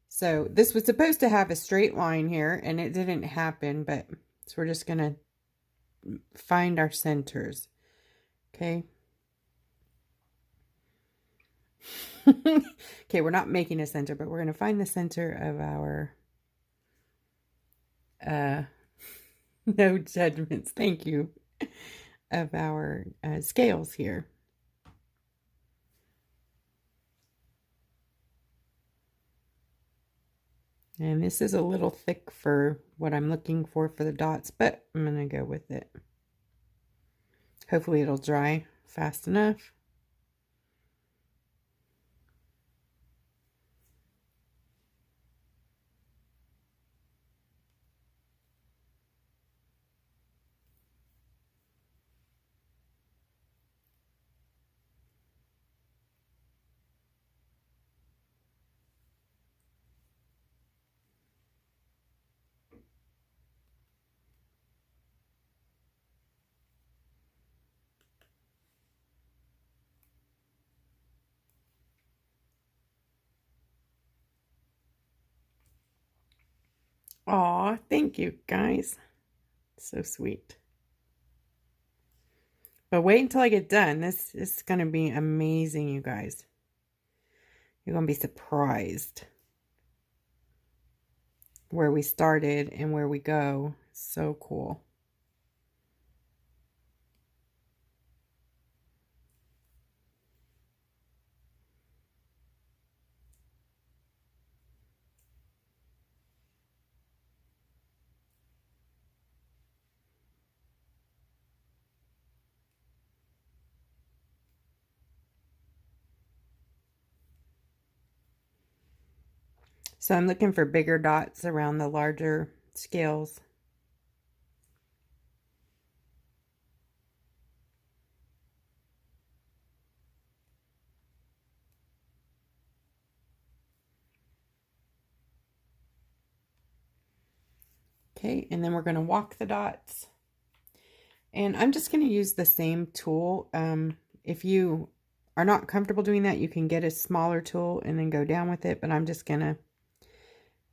So this was supposed to have a straight line here, and it didn't happen, but so we're just going to find our centers. Okay. Okay, we're not making a center, but we're going to find the center of our no judgments, thank you, of our scales here. And this is a little thick for what I'm looking for the dots, but I'm going to go with it. Hopefully it'll dry fast enough. Aw, thank you guys. So sweet. But wait until I get done. This is going to be amazing, you guys. You're going to be surprised where we started and where we go. So cool. So I'm looking for bigger dots around the larger scales. Okay, and then we're going to walk the dots. And I'm just going to use the same tool. If you are not comfortable doing that, you can get a smaller tool and then go down with it. But I'm just going to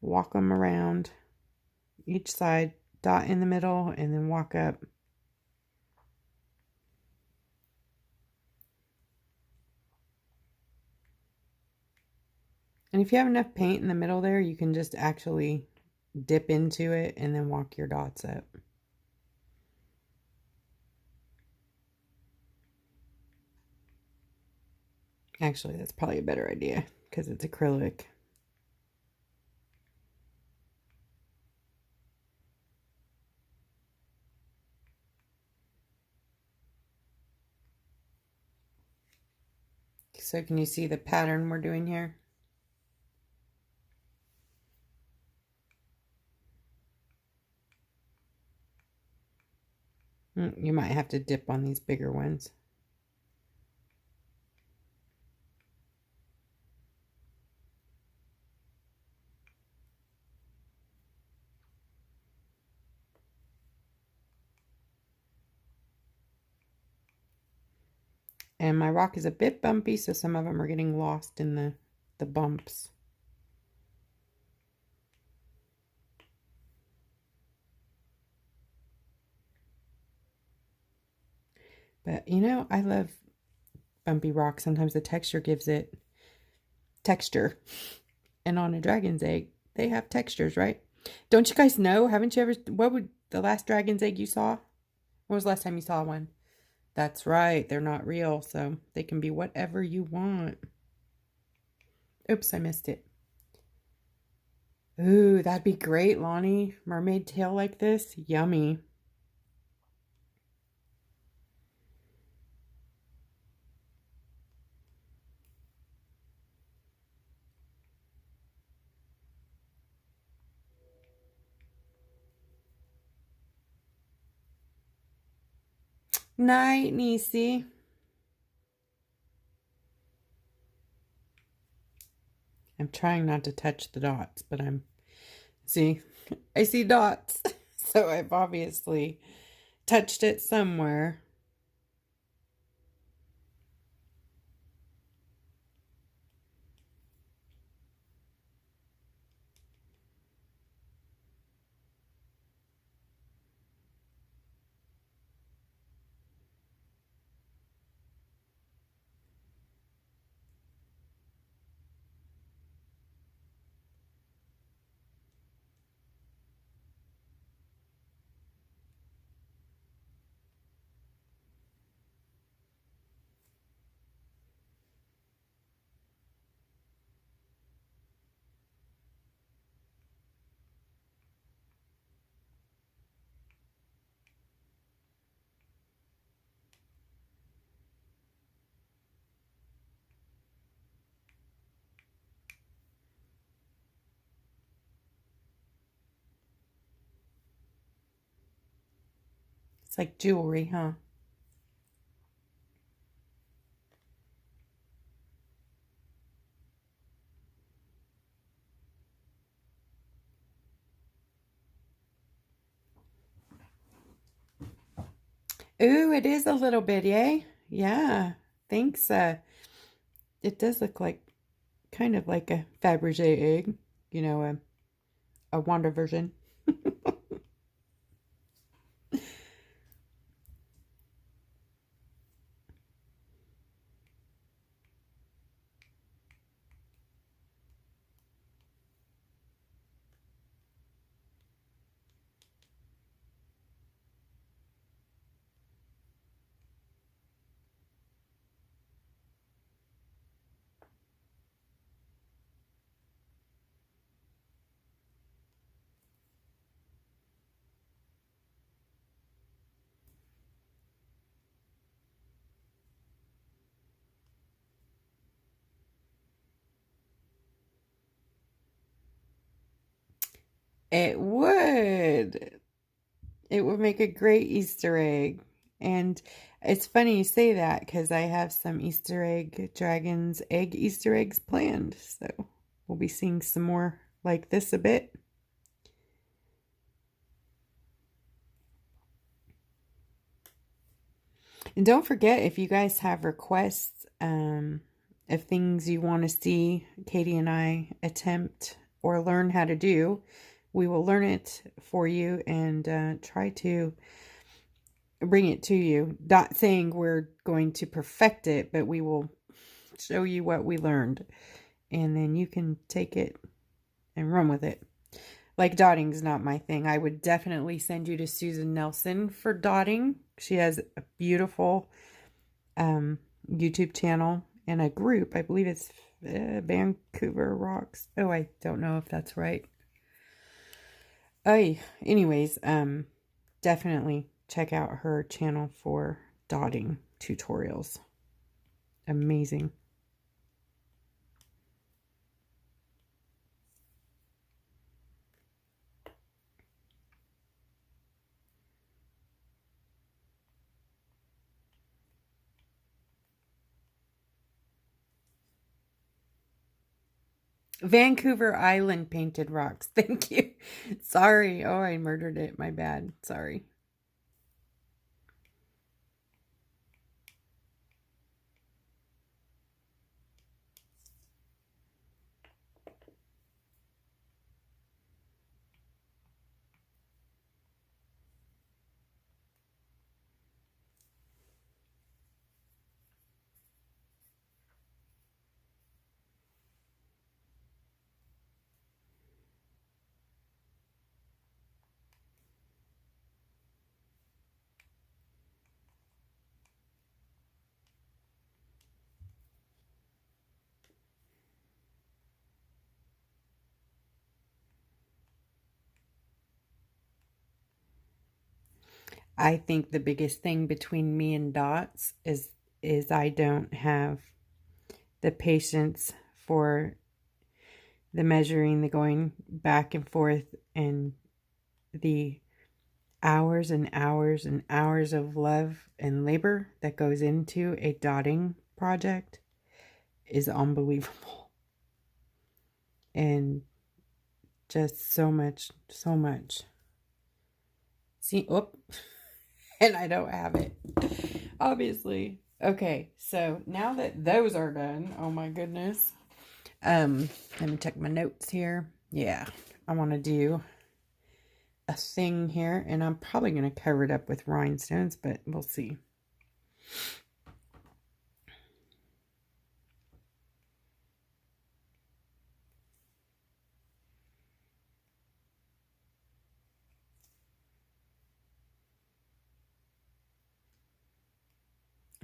walk them around each side, dot in the middle, and then walk up. And if you have enough paint in the middle there, you can just actually dip into it and then walk your dots up. Actually, that's probably a better idea because it's acrylic. So can you see the pattern we're doing here? You might have to dip on these bigger ones. And my rock is a bit bumpy, so some of them are getting lost in the bumps. But, you know, I love bumpy rock. Sometimes the texture gives it texture. And on a dragon's egg, they have textures, right? Don't you guys know? Haven't you ever... What would the last dragon's egg you saw? When was the last time you saw one? That's right. They're not real, so they can be whatever you want. Oops, I missed it. Ooh, that'd be great, Lonnie. Mermaid tail like this. Yummy. Night, Niecy. I'm trying not to touch the dots, but see, I see dots. So I've obviously touched it somewhere. It's like jewelry, huh? Ooh, it is a little bit, yay? Yeah, thanks. It does look like kind of like a Fabergé egg, you know, a Wanda version. It would. It would make a great Easter egg. And it's funny you say that because I have some Easter egg dragons egg Easter eggs planned. So we'll be seeing some more like this a bit. And don't forget, if you guys have requests of things you want to see Katie and I attempt or learn how to do, we will learn it for you and try to bring it to you. Not saying we're going to perfect it, but we will show you what we learned. And then you can take it and run with it. Like, dotting's not my thing. I would definitely send you to Susan Nelson for dotting. She has a beautiful YouTube channel and a group. I believe it's Vancouver Rocks. Oh, I don't know if that's right. Anyways, definitely check out her channel for dotting tutorials. Amazing. Vancouver Island painted rocks. Thank you. Sorry. Oh, I murdered it. My bad. Sorry. I think the biggest thing between me and dots is I don't have the patience for the measuring, the going back and forth, and the hours and hours and hours of love and labor that goes into a dotting project is unbelievable. and just so much. See, oh, and I don't have it, obviously. Okay, so now that those are done, oh my goodness. Let me check my notes here. Yeah, I want to do a thing here, and I'm probably going to cover it up with rhinestones, but we'll see.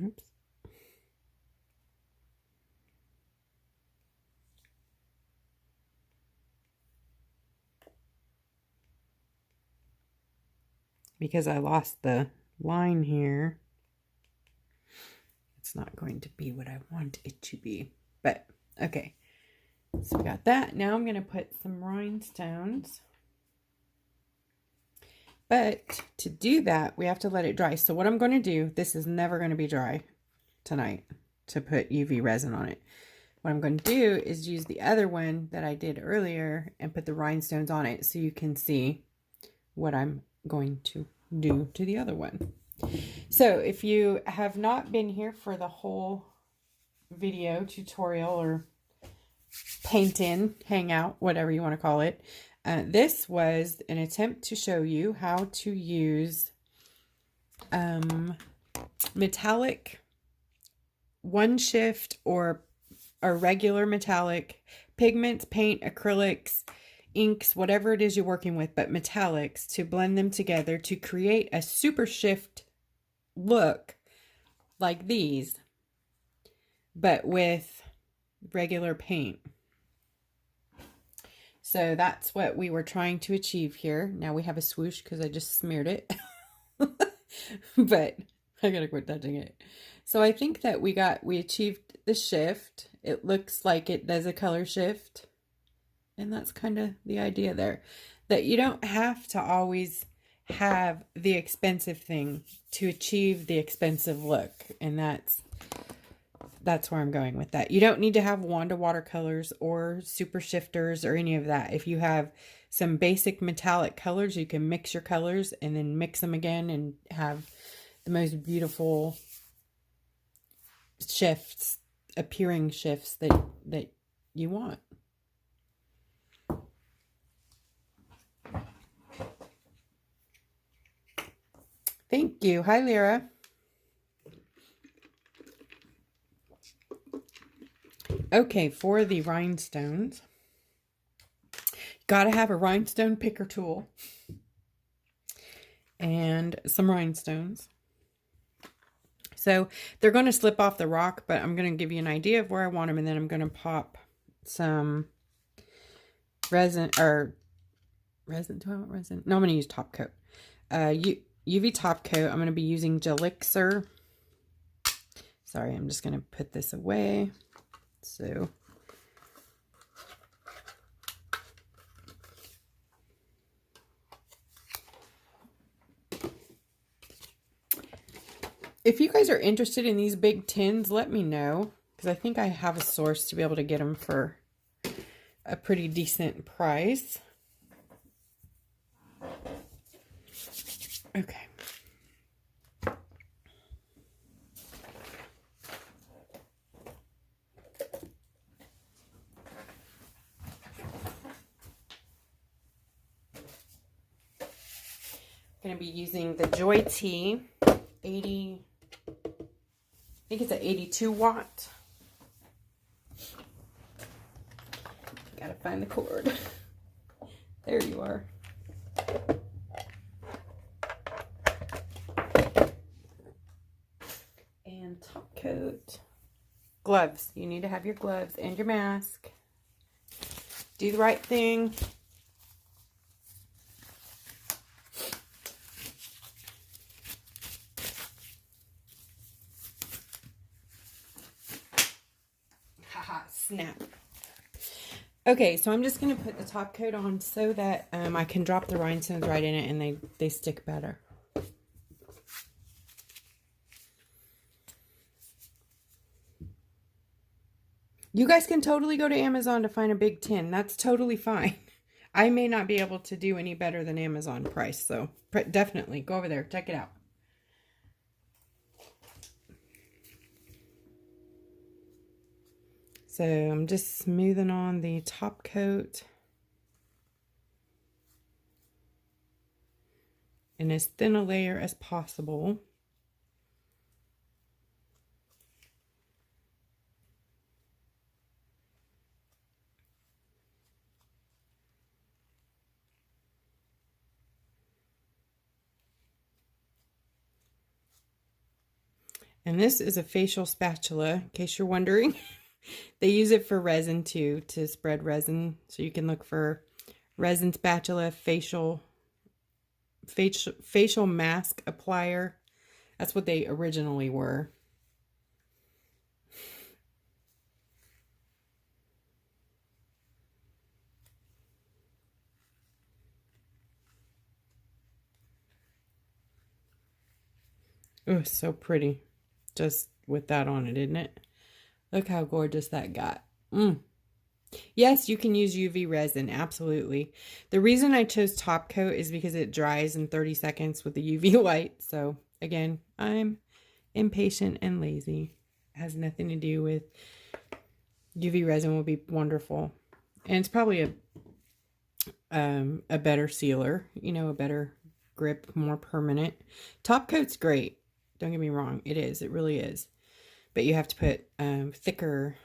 Oops. Because I lost the line here, it's not going to be what I want it to be. But, okay. So we got that. Now I'm going to put some rhinestones. But to do that, we have to let it dry. So what I'm going to do, this is never going to be dry tonight to put UV resin on it. What I'm going to do is use the other one that I did earlier and put the rhinestones on it so you can see what I'm going to do to the other one. So if you have not been here for the whole video tutorial or paint-in, hangout, whatever you want to call it, this was an attempt to show you how to use metallic one shift or a regular metallic pigments, paint, acrylics, inks, whatever it is you're working with, but metallics, to blend them together to create a super shift look like these, but with regular paint. So that's what we were trying to achieve here. Now we have a swoosh because I just smeared it. But I gotta quit touching it. So I think that we achieved the shift. It looks like it does a color shift. And that's kind of the idea there. That you don't have to always have the expensive thing to achieve the expensive look. And that's where I'm going with that. You don't need to have Wanda watercolors or super shifters or any of that. If you have some basic metallic colors, you can mix your colors and then mix them again and have the most beautiful shifts, appearing shifts that you want. Thank you. Hi, Lyra. Okay, for the rhinestones, gotta have a rhinestone picker tool and some rhinestones. So they're going to slip off the rock, but I'm going to give you an idea of where I want them, and then I'm going to pop some resin, or resin, do I want resin? No, I'm going to use top coat. UV top coat, I'm going to be using Gelixir. Sorry, I'm just going to put this away. So if you guys are interested in these big tins, let me know, because I think I have a source to be able to get them for a pretty decent price. Okay. Going to be using the Joy Tea 80, I think it's an 82 watt. Gotta find the cord. There you are. And top coat. Gloves. You need to have your gloves and your mask. Do the right thing. Snap. Okay, so I'm just going to put the top coat on so that I can drop the rhinestones right in it and they stick better. You guys can totally go to Amazon to find a big tin. That's totally fine. I may not be able to do any better than Amazon price, so definitely go over there. Check it out. So I'm just smoothing on the top coat. In as thin a layer as possible. And this is a facial spatula, in case you're wondering. They use it for resin too, to spread resin. So you can look for resin spatula, facial mask applier. That's what they originally were. Oh, so pretty. Just with that on it, isn't it? Look how gorgeous that got. Yes, you can use UV resin, absolutely. The reason I chose top coat is because it dries in 30 seconds with the UV light. So again, I'm impatient and lazy. It has nothing to do with UV resin will be wonderful. And it's probably a better sealer, you know, a better grip, more permanent. Top coat's great. Don't get me wrong. It is. It really is. But you have to put thicker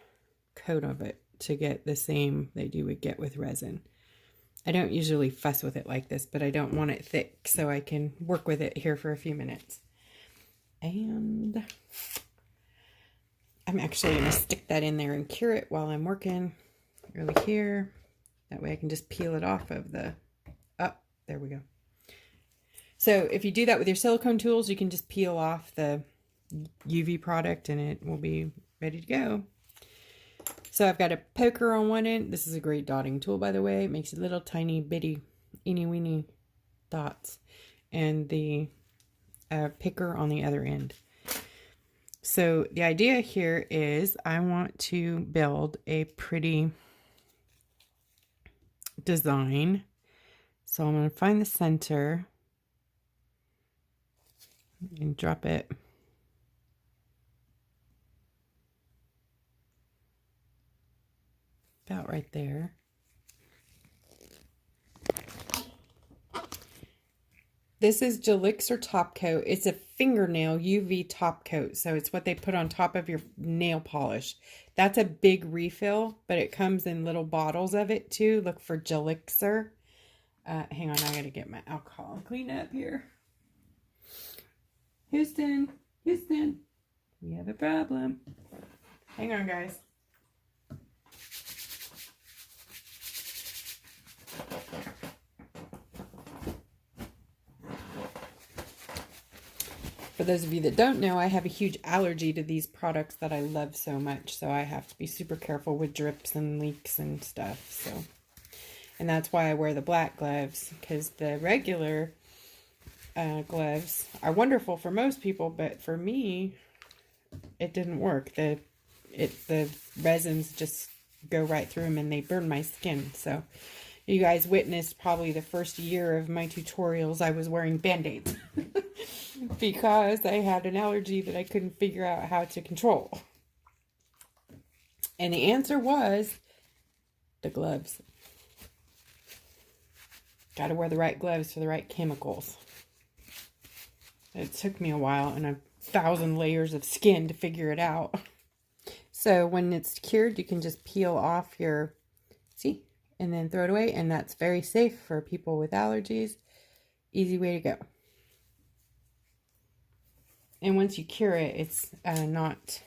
coat of it to get the same that you would get with resin. I don't usually fuss with it like this, but I don't want it thick, so I can work with it here for a few minutes. And I'm actually going to stick that in there and cure it while I'm working really here. That way I can just peel it off of the, there we go. So if you do that with your silicone tools, you can just peel off the UV product and it will be ready to go. So I've got a poker on one end. This is a great dotting tool, by the way. It makes little tiny bitty eeny weeny dots. And the picker on the other end. So the idea here is I want to build a pretty design. So I'm going to find the center and drop it about right there. This is Gelixir top coat. It's a fingernail UV top coat. So it's what they put on top of your nail polish. That's a big refill, but it comes in little bottles of it too. Look for Gelixir. Hang on, I gotta get my alcohol cleaned up here. Houston, we have a problem. Hang on, guys. For those of you that don't know, I have a huge allergy to these products that I love so much. So I have to be super careful with drips and leaks and stuff. So, and that's why I wear the black gloves, because the regular gloves are wonderful for most people, but for me, it didn't work. The resins just go right through them and they burn my skin. So you guys witnessed probably the first year of my tutorials, I was wearing Band-Aids because I had an allergy that I couldn't figure out how to control. And the answer was the gloves. Got to wear the right gloves for the right chemicals. It took me a while and 1,000 layers of skin to figure it out. So when it's cured, you can just peel off your, see, and then throw it away. And that's very safe for people with allergies. Easy way to go. And once you cure it, it's not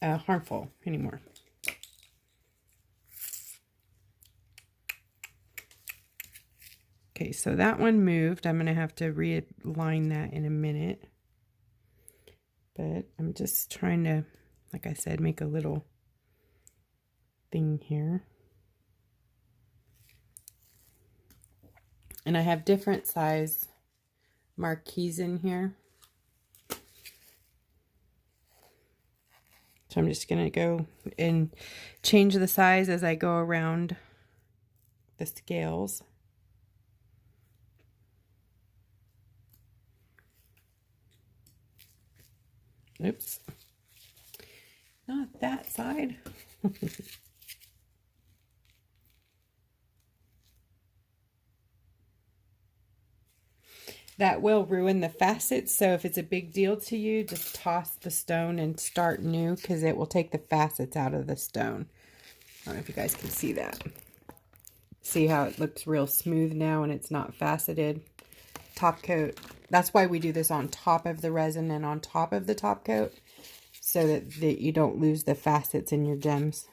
harmful anymore. Okay, so that one moved. I'm going to have to realign that in a minute. But I'm just trying to, like I said, make a little thing here. And I have different size marquees in here. So So I'm just going to go and change the size as I go around the scales. Oops. Not that side. That will ruin the facets, so if it's a big deal to you, just toss the stone and start new, because it will take the facets out of the stone. I don't know if you guys can see that. See how it looks real smooth now and it's not faceted? Top coat. That's why we do this on top of the resin and on top of the top coat, so that you don't lose the facets in your gems.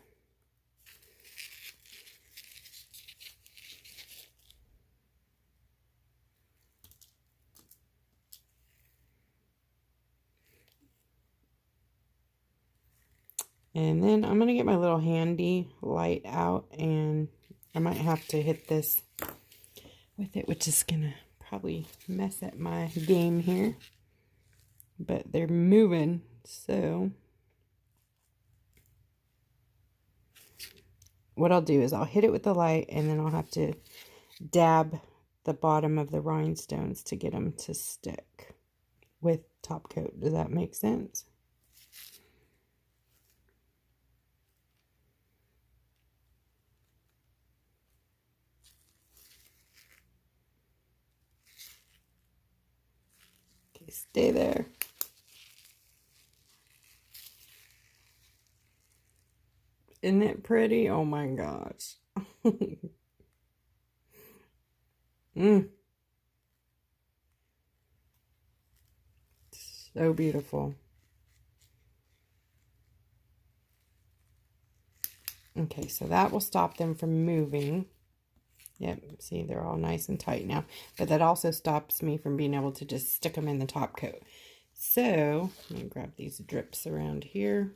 And then I'm going to get my little handy light out, and I might have to hit this with it, which is going to probably mess up my game here. But they're moving, so what I'll do is I'll hit it with the light, and then I'll have to dab the bottom of the rhinestones to get them to stick with top coat. Does that make sense? Okay, stay there. Isn't it pretty? Oh my gosh. So beautiful. Okay, so that will stop them from moving. Yep, see, they're all nice and tight now. But that also stops me from being able to just stick them in the top coat. So, I'm going to grab these drips around here.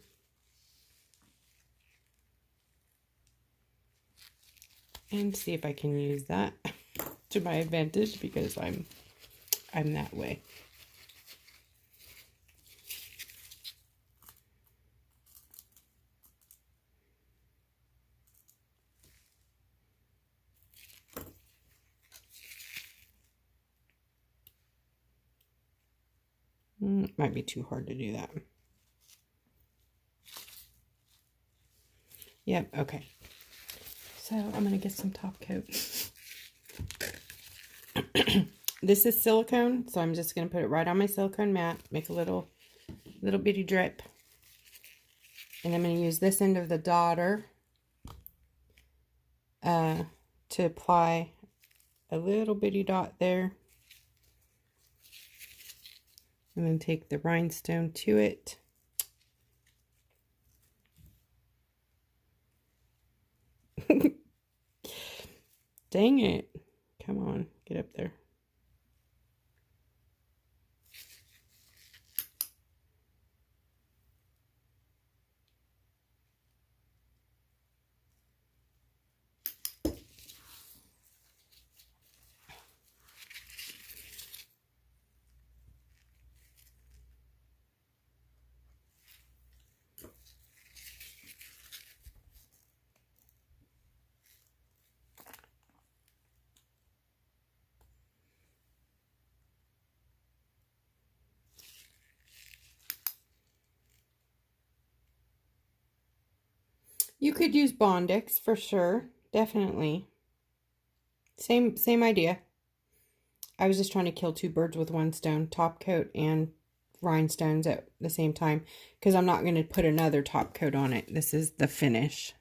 And see if I can use that to my advantage, because I'm that way. It might be too hard to do that. Yep, okay. So I'm going to get some top coat. This is silicone, so I'm just going to put it right on my silicone mat, make a little bitty drip. And I'm going to use this end of the daughter to apply a little bitty dot there. And then take the rhinestone to it. Dang it. Come on, get up there. You could use Bondix for sure, definitely. Same idea. I was just trying to kill two birds with one stone, top coat and rhinestones at the same time, because I'm not going to put another top coat on it. This is the finish.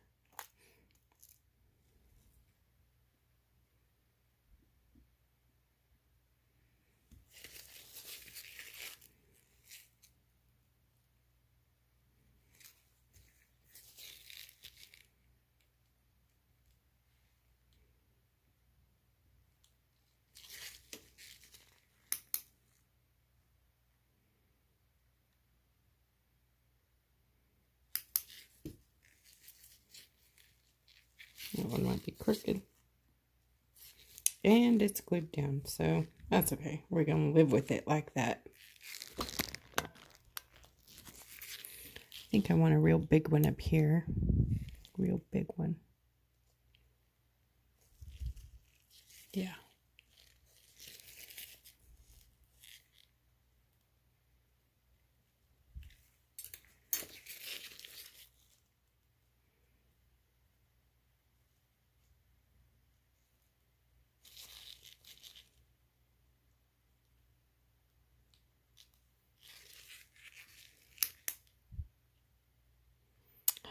That one might be crooked. And it's glued down, so that's okay. We're going to live with it like that. think I want a real big one up here. Real big one. Yeah.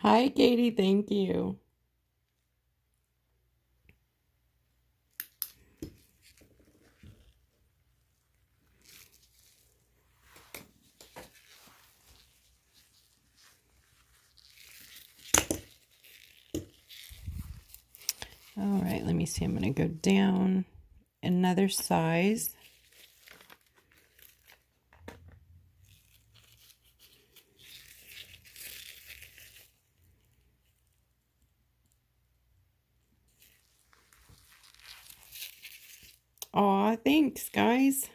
Hi, Katie. Thank you. All right, let me see. I'm going to go down another size. Aw, thanks, guys.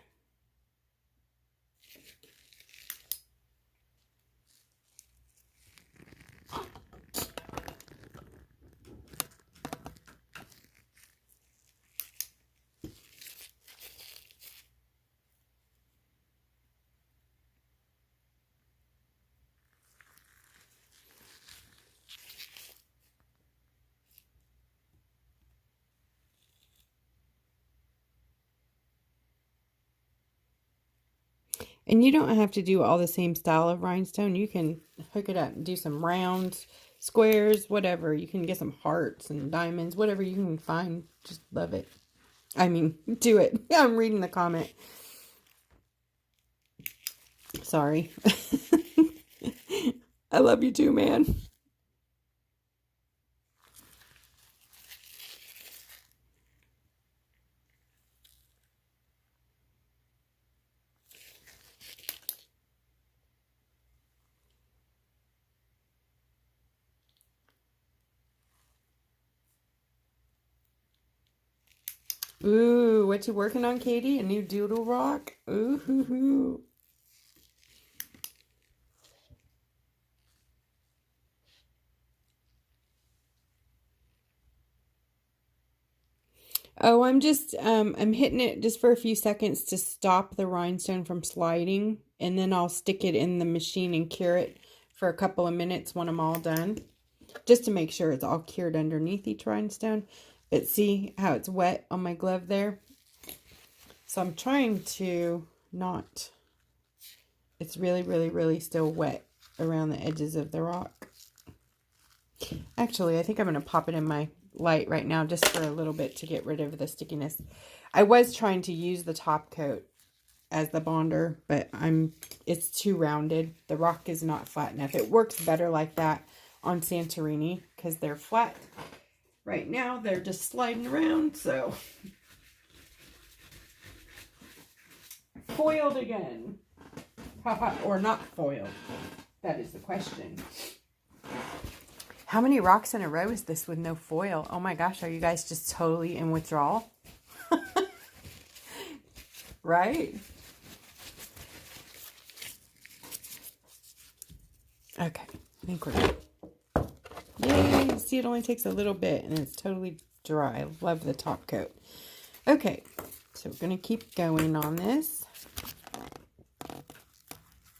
And you don't have to do all the same style of rhinestone. You can hook it up and do some rounds, squares, whatever. You can get some hearts and diamonds, whatever you can find. Just love it. I mean, do it. I'm reading the comment. Sorry. I love you too, man. Ooh, what you working on, Katie? A new doodle rock? Ooh, hoo, hoo. Oh, I'm just, I'm hitting it just for a few seconds to stop the rhinestone from sliding. And then I'll stick it in the machine and cure it for a couple of minutes when I'm all done. Just to make sure it's all cured underneath each rhinestone. But see how it's wet on my glove there? So I'm trying to not, it's really, really, really still wet around the edges of the rock. Actually, I think I'm going to pop it in my light right now just for a little bit to get rid of the stickiness. I was trying to use the top coat as the bonder, but it's too rounded. The rock is not flat enough. It works better like that on Santorini because they're flat. Right now, they're just sliding around, so. Foiled again. Or not foiled. That is the question. How many rocks in a row is this with no foil? Oh my gosh, are you guys just totally in withdrawal? Right? Okay, I think we're good. Yay! See, it only takes a little bit and it's totally dry. I love the top coat. Okay, so we're going to keep going on this.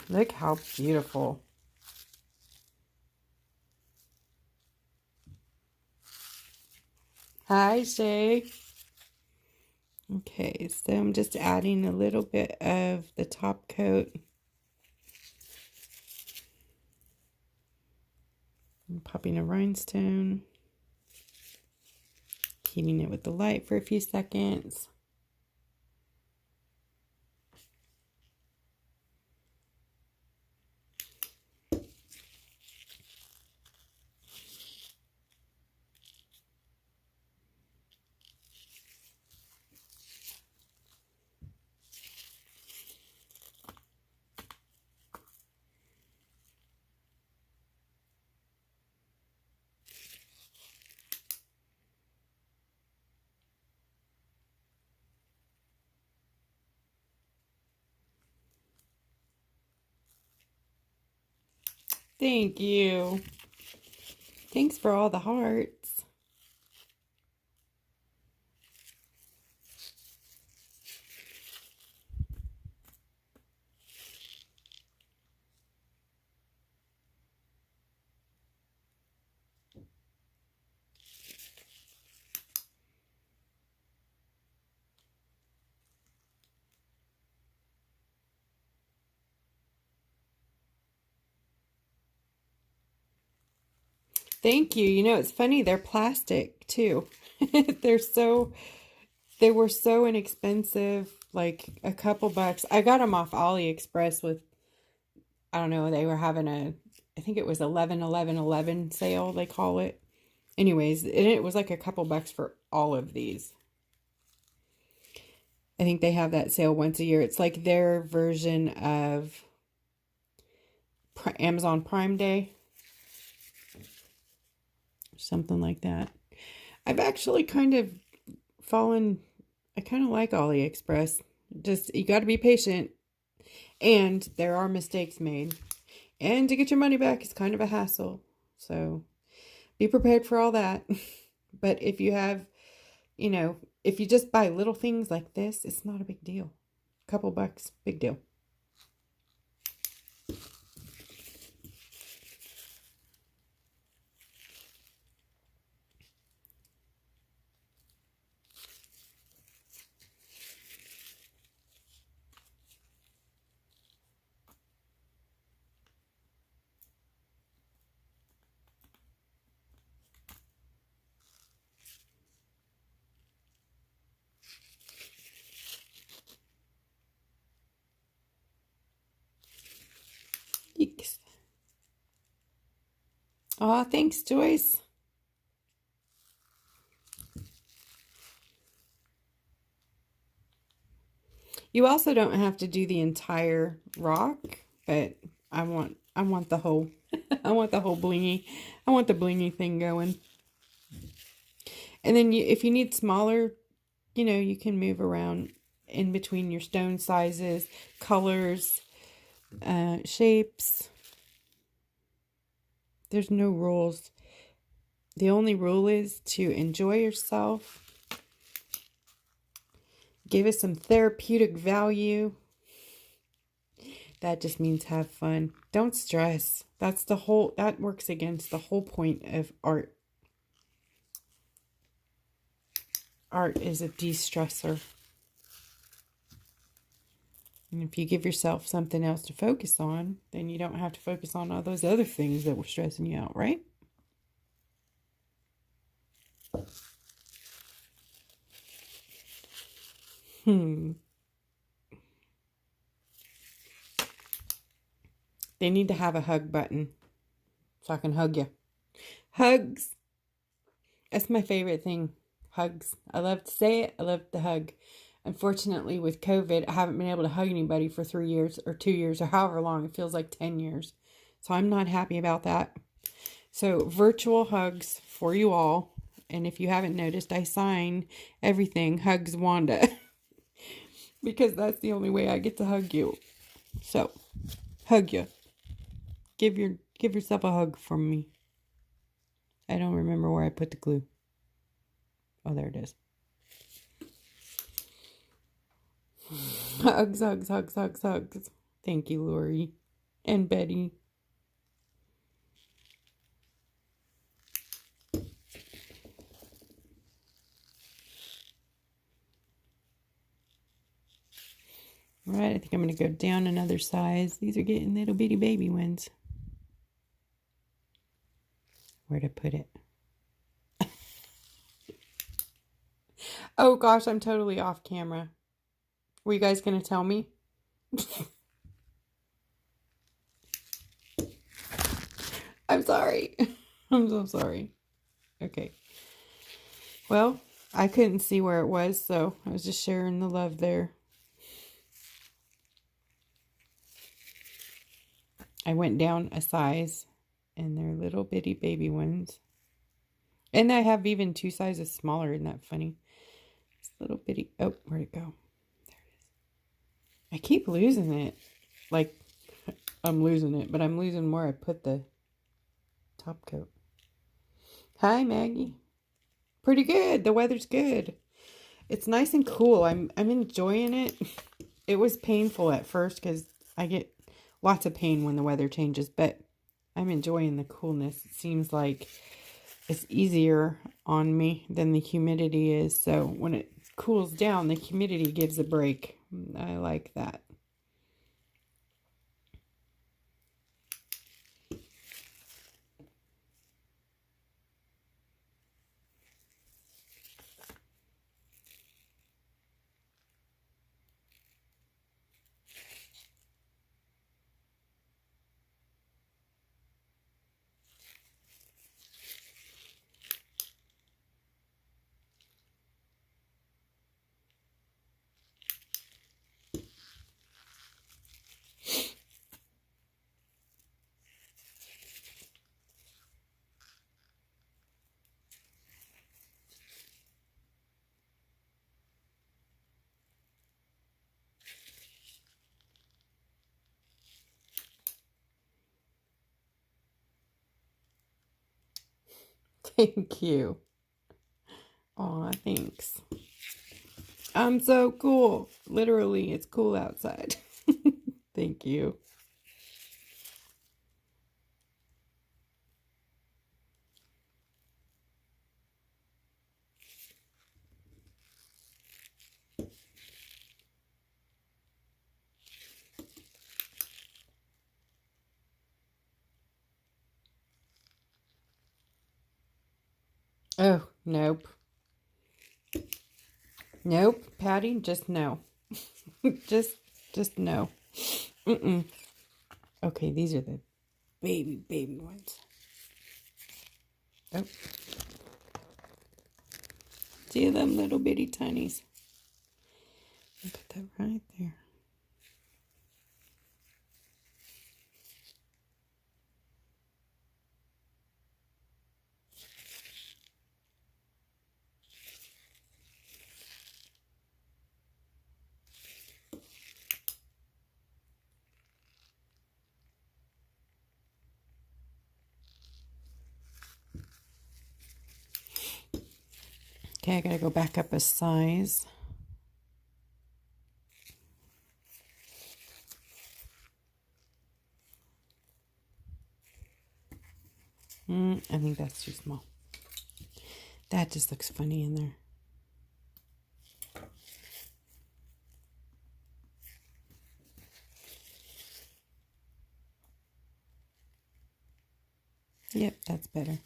Look how beautiful. Hi, Shay. Okay, so I'm just adding a little bit of the top coat. I'm popping a rhinestone. Heating it with the light for a few seconds. Thank you. Thanks for all the hearts. Thank you. You know, it's funny, they're plastic too. They were so inexpensive, like a couple bucks. I got them off AliExpress with, I don't know, they were having I think it was 11 sale, they call it. Anyways, and it was like a couple bucks for all of these. I think they have that sale once a year. It's like their version of Amazon Prime Day. Something like that. I've actually kind of I kind of like AliExpress. Just, you got to be patient. And there are mistakes made. And to get your money back is kind of a hassle. So be prepared for all that. But if you have, you know, if you just buy little things like this, it's not a big deal. A couple bucks, big deal. Yeeks. Aw, thanks, Joyce. You also don't have to do the entire rock, but I want the whole I want the whole blingy. I want the blingy thing going. And then if you need smaller, you know, you can move around in between your stone sizes, colors, shapes. There's no rules. The only rule is to enjoy yourself. Give it some therapeutic value. That just means have fun. Don't stress. That works against the whole point of art. Art is a de-stressor. And if you give yourself something else to focus on, then you don't have to focus on all those other things that were stressing you out, right? They need to have a hug button so I can hug you. Hugs. That's my favorite thing. Hugs. I love to say it. I love to hug. Unfortunately, with COVID, I haven't been able to hug anybody for 3 years or 2 years or however long. It feels like 10 years. So I'm not happy about that. So virtual hugs for you all. And if you haven't noticed, I sign everything Hugs Wanda. Because that's the only way I get to hug you. So, hug you. Give yourself a hug from me. I don't remember where I put the glue. Oh, there it is. Hugs, hugs, hugs, hugs, hugs. Thank you, Lori and Betty. All right, I think I'm going to go down another size. These are getting little bitty baby ones. Where to put it? Oh gosh, I'm totally off camera. Were you guys going to tell me? I'm sorry. I'm so sorry. Okay. Well, I couldn't see where it was, so I was just sharing the love there. I went down a size, and they're little bitty baby ones. And I have even 2 sizes smaller. Isn't that funny? It's little bitty. Oh, where'd it go? There it is. I keep losing it. Like, I'm losing it, but I'm losing where I put the top coat. Hi, Maggie. Pretty good. The weather's good. It's nice and cool. I'm enjoying it. It was painful at first because I get lots of pain when the weather changes, but I'm enjoying the coolness. It seems like it's easier on me than the humidity is. So when it cools down, the humidity gives a break. I like that. Thank you. Aw, thanks. I'm so cool. Literally, it's cool outside. Thank you. Oh, nope. Nope, Patty, just no. just no. Mm-mm. Okay, these are the baby ones. Oh. See them little bitty tinies? Put that right there. Okay, I gotta go back up a size. I think that's too small. That just looks funny in there. Yep, that's better.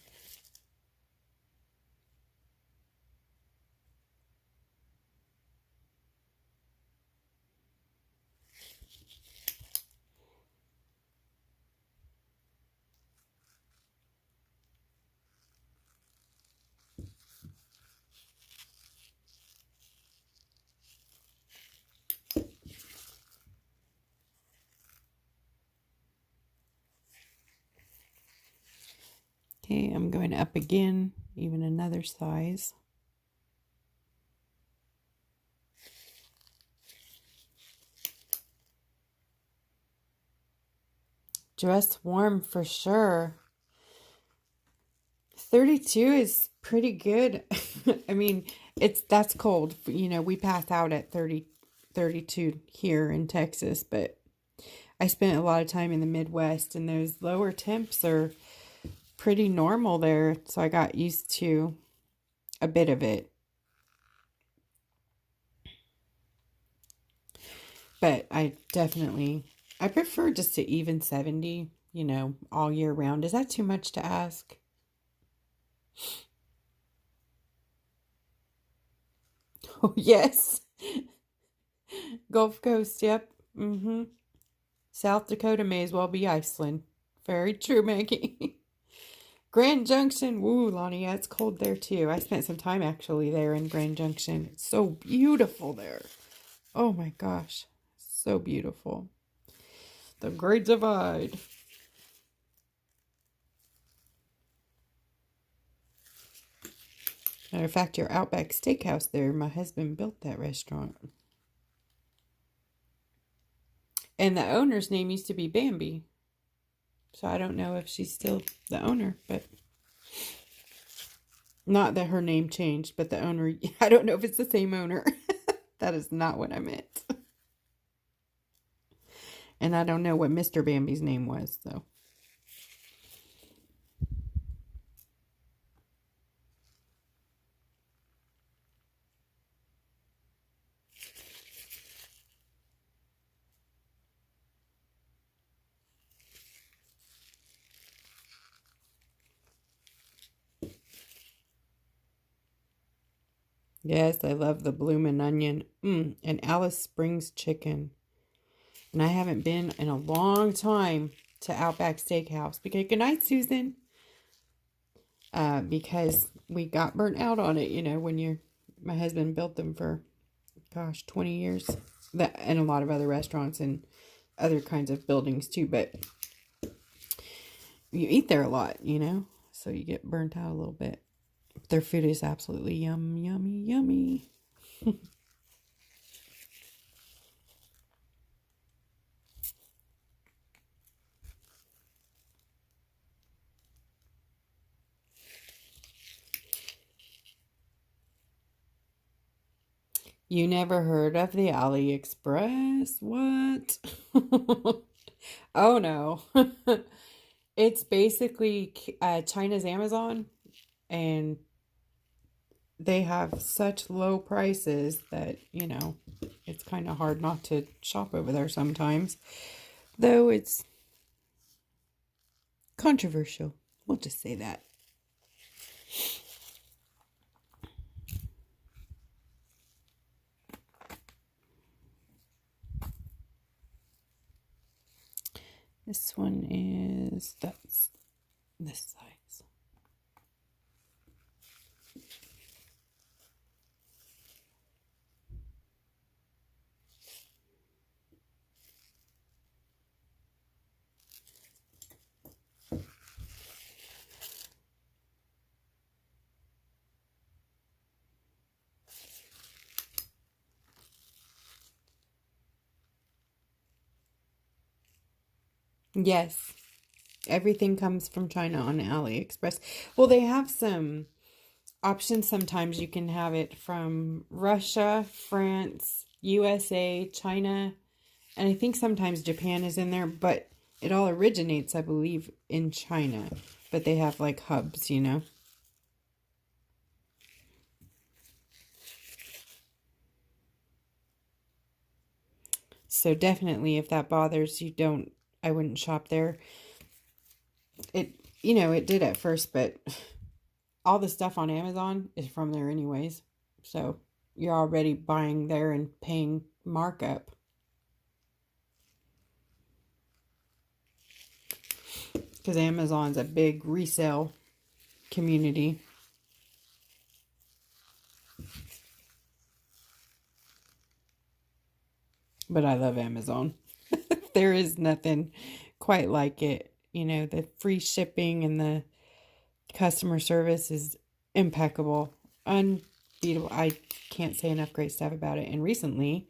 Okay, I'm going up again, even another size. Dress warm for sure. 32 is pretty good. I mean, that's cold. You know, we pass out at 32 here in Texas, but I spent a lot of time in the Midwest, and those lower temps are pretty normal there, so I got used to a bit of it. But I prefer just to even 70, you know, all year round. Is that too much to ask? Oh, yes. Gulf Coast, yep. South Dakota may as well be Iceland. Very true, Maggie. Grand Junction, woo, Lonnie, yeah, it's cold there too. I spent some time actually there in Grand Junction. It's so beautiful there. Oh my gosh, so beautiful. The Great Divide. Matter of fact, your Outback Steakhouse there, my husband built that restaurant. And the owner's name used to be Bambi. So I don't know if she's still the owner, but not that her name changed, but the owner, I don't know if it's the same owner. That is not what I meant. And I don't know what Mr. Bambi's name was, so. Yes, I love the bloomin' onion. And Alice Springs chicken. And I haven't been in a long time to Outback Steakhouse. Because, good night, Susan. Because we got burnt out on it, you know, when my husband built them for, gosh, 20 years. And a lot of other restaurants and other kinds of buildings too. But you eat there a lot, you know. So you get burnt out a little bit. Their food is absolutely yum, yummy, yummy. You never heard of the AliExpress? What? Oh no. It's basically China's Amazon, and they have such low prices that, you know, it's kind of hard not to shop over there sometimes. Though it's controversial. We'll just say that. This one is this size. Yes, everything comes from China on AliExpress. Well, they have some options. Sometimes you can have it from Russia, France, USA, China, and I think sometimes Japan is in there, but it all originates, I believe, in China. But they have like hubs, you know. So definitely, if that bothers you, I wouldn't shop there. You know, it did at first, but all the stuff on Amazon is from there anyways. So you're already buying there and paying markup. Because Amazon's a big resale community. But I love Amazon. There is nothing quite like it. You know, the free shipping and the customer service is impeccable. Unbeatable. I can't say enough great stuff about it. And recently,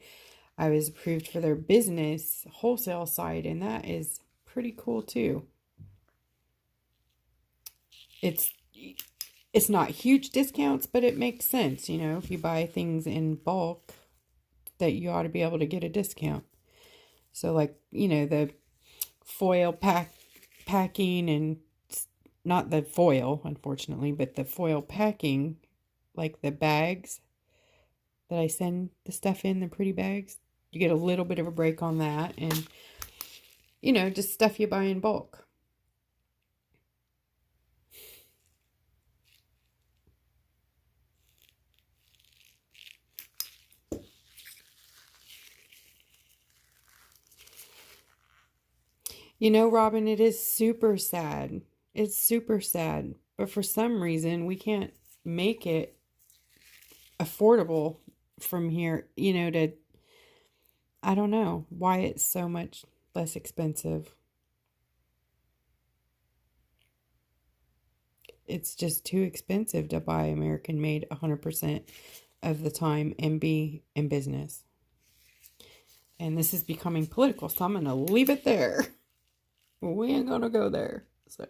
I was approved for their business wholesale site, and that is pretty cool too. It's not huge discounts, but it makes sense, you know, if you buy things in bulk, that you ought to be able to get a discount. So like, you know, the foil packing, and not the foil, unfortunately, but the foil packing, like the bags that I send the stuff in, the pretty bags, you get a little bit of a break on that. And, you know, just stuff you buy in bulk. You know, Robin, it is super sad. It's super sad. But for some reason, we can't make it affordable from here, you know, I don't know why it's so much less expensive. It's just too expensive to buy American made 100% of the time and be in business. And this is becoming political, so I'm going to leave it there. We ain't gonna go there. So,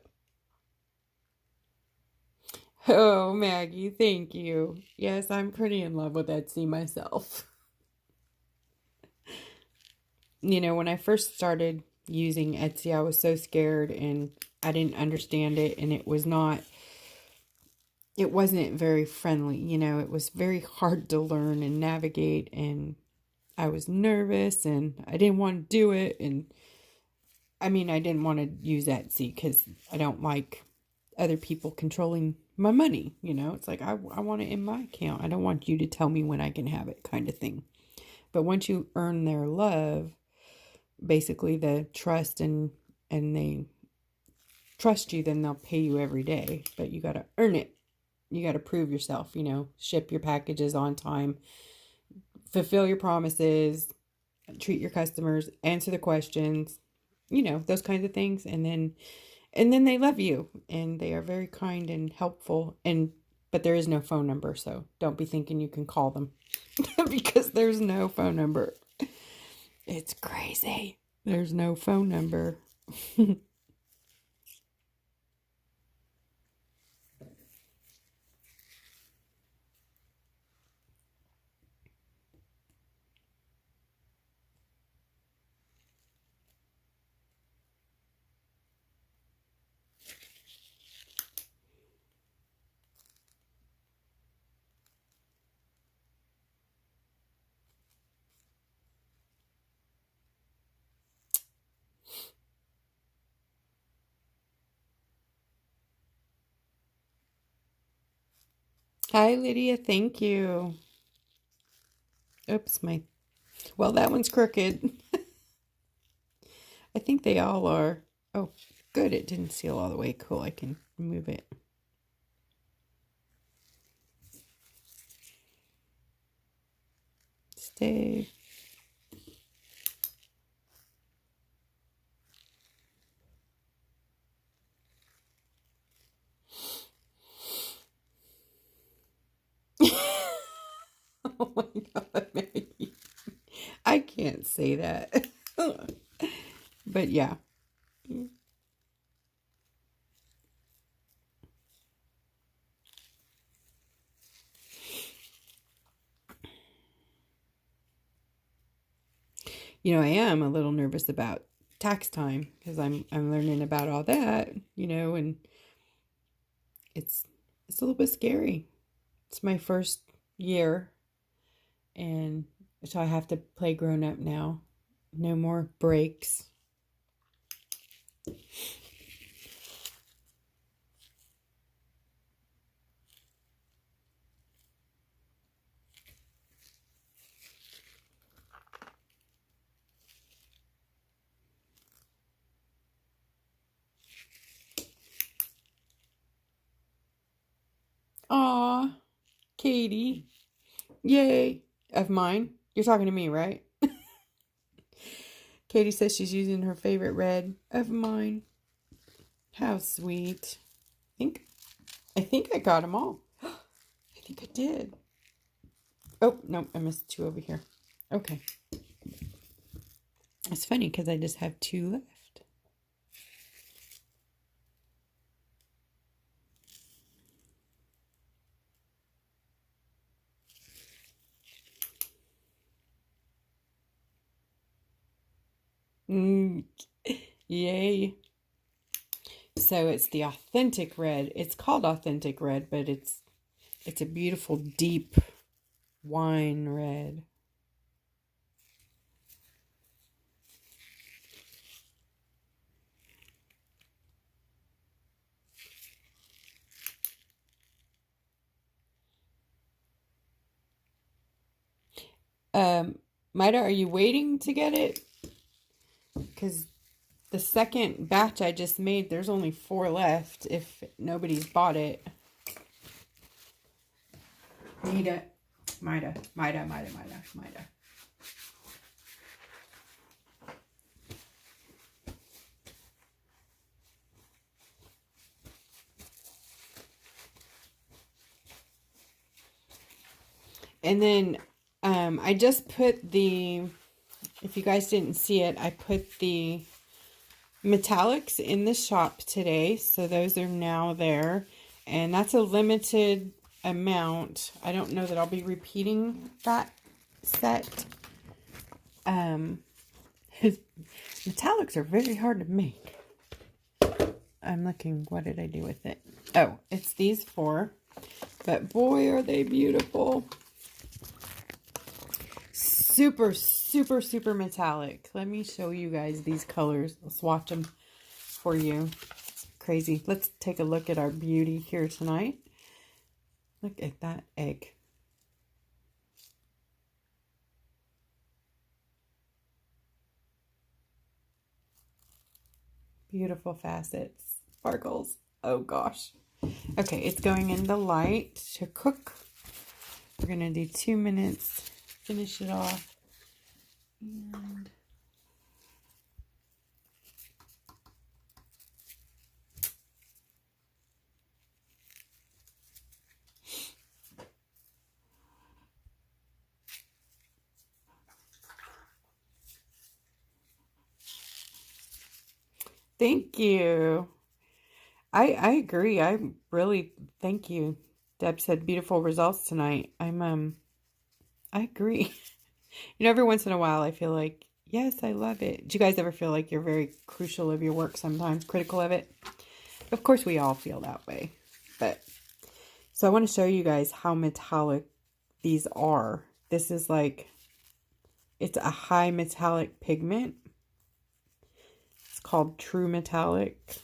oh, Maggie, thank you. Yes, I'm pretty in love with Etsy myself. You know, when I first started using Etsy, I was so scared and I didn't understand it, and it wasn't very friendly. You know, it was very hard to learn and navigate, and I was nervous and I didn't want to do it. And I mean, I didn't want to use Etsy because I don't like other people controlling my money. You know, it's like, I want it in my account. I don't want you to tell me when I can have it, kind of thing. But once you earn their love, basically the trust, and they trust you, then they'll pay you every day. But you got to earn it. You got to prove yourself, you know, ship your packages on time, fulfill your promises, treat your customers, answer the questions, you know, those kinds of things. And then they love you, and they are very kind and helpful. But there is no phone number, so don't be thinking you can call them because there's no phone number. It's crazy. There's no phone number. Hi, Lydia. Thank you. Oops, well, that one's crooked. I think they all are. Oh, good. It didn't seal all the way. Cool. I can move it. Stay. Oh my God, Maggie. I can't say that. But yeah. You know, I am a little nervous about tax time because I'm learning about all that, you know, and it's a little bit scary. It's my first year, and so I have to play grown up now. No more breaks. Aw, Katie. Yay. Of mine. You're talking to me, right? Katie says she's using her favorite red of mine. How sweet. I think I got them all. I think I did. Oh, no, I missed two over here. Okay. It's funny because I just have two left. Yay. So it's the authentic red. It's called authentic red, but it's a beautiful deep wine red. Maida, are you waiting to get it? Because the second batch I just made, there's only 4 left if nobody's bought it. Maida. And then I just put if you guys didn't see it, I put the metallics in the shop today, so those are now there, and that's a limited amount. I don't know that I'll be repeating that set. Metallics are very hard to make. I'm looking, what did I do with it? Oh, it's these four, but boy, are they beautiful. Super, super, super metallic. Let me show you guys these colors. I'll swatch them for you. It's crazy. Let's take a look at our beauty here tonight. Look at that egg. Beautiful facets. Sparkles. Oh gosh. Okay, it's going in the light to cook. We're going to do 2 minutes. Finish it off. And thank you. I agree. I really thank you. Deb said beautiful results tonight. I agree. You know, every once in a while I feel like, yes, I love it. Do you guys ever feel like you're very crucial of your work sometimes, critical of it? Of course we all feel that way. But so I want to show you guys how metallic these are. This is like, it's a high metallic pigment. It's called True Metallic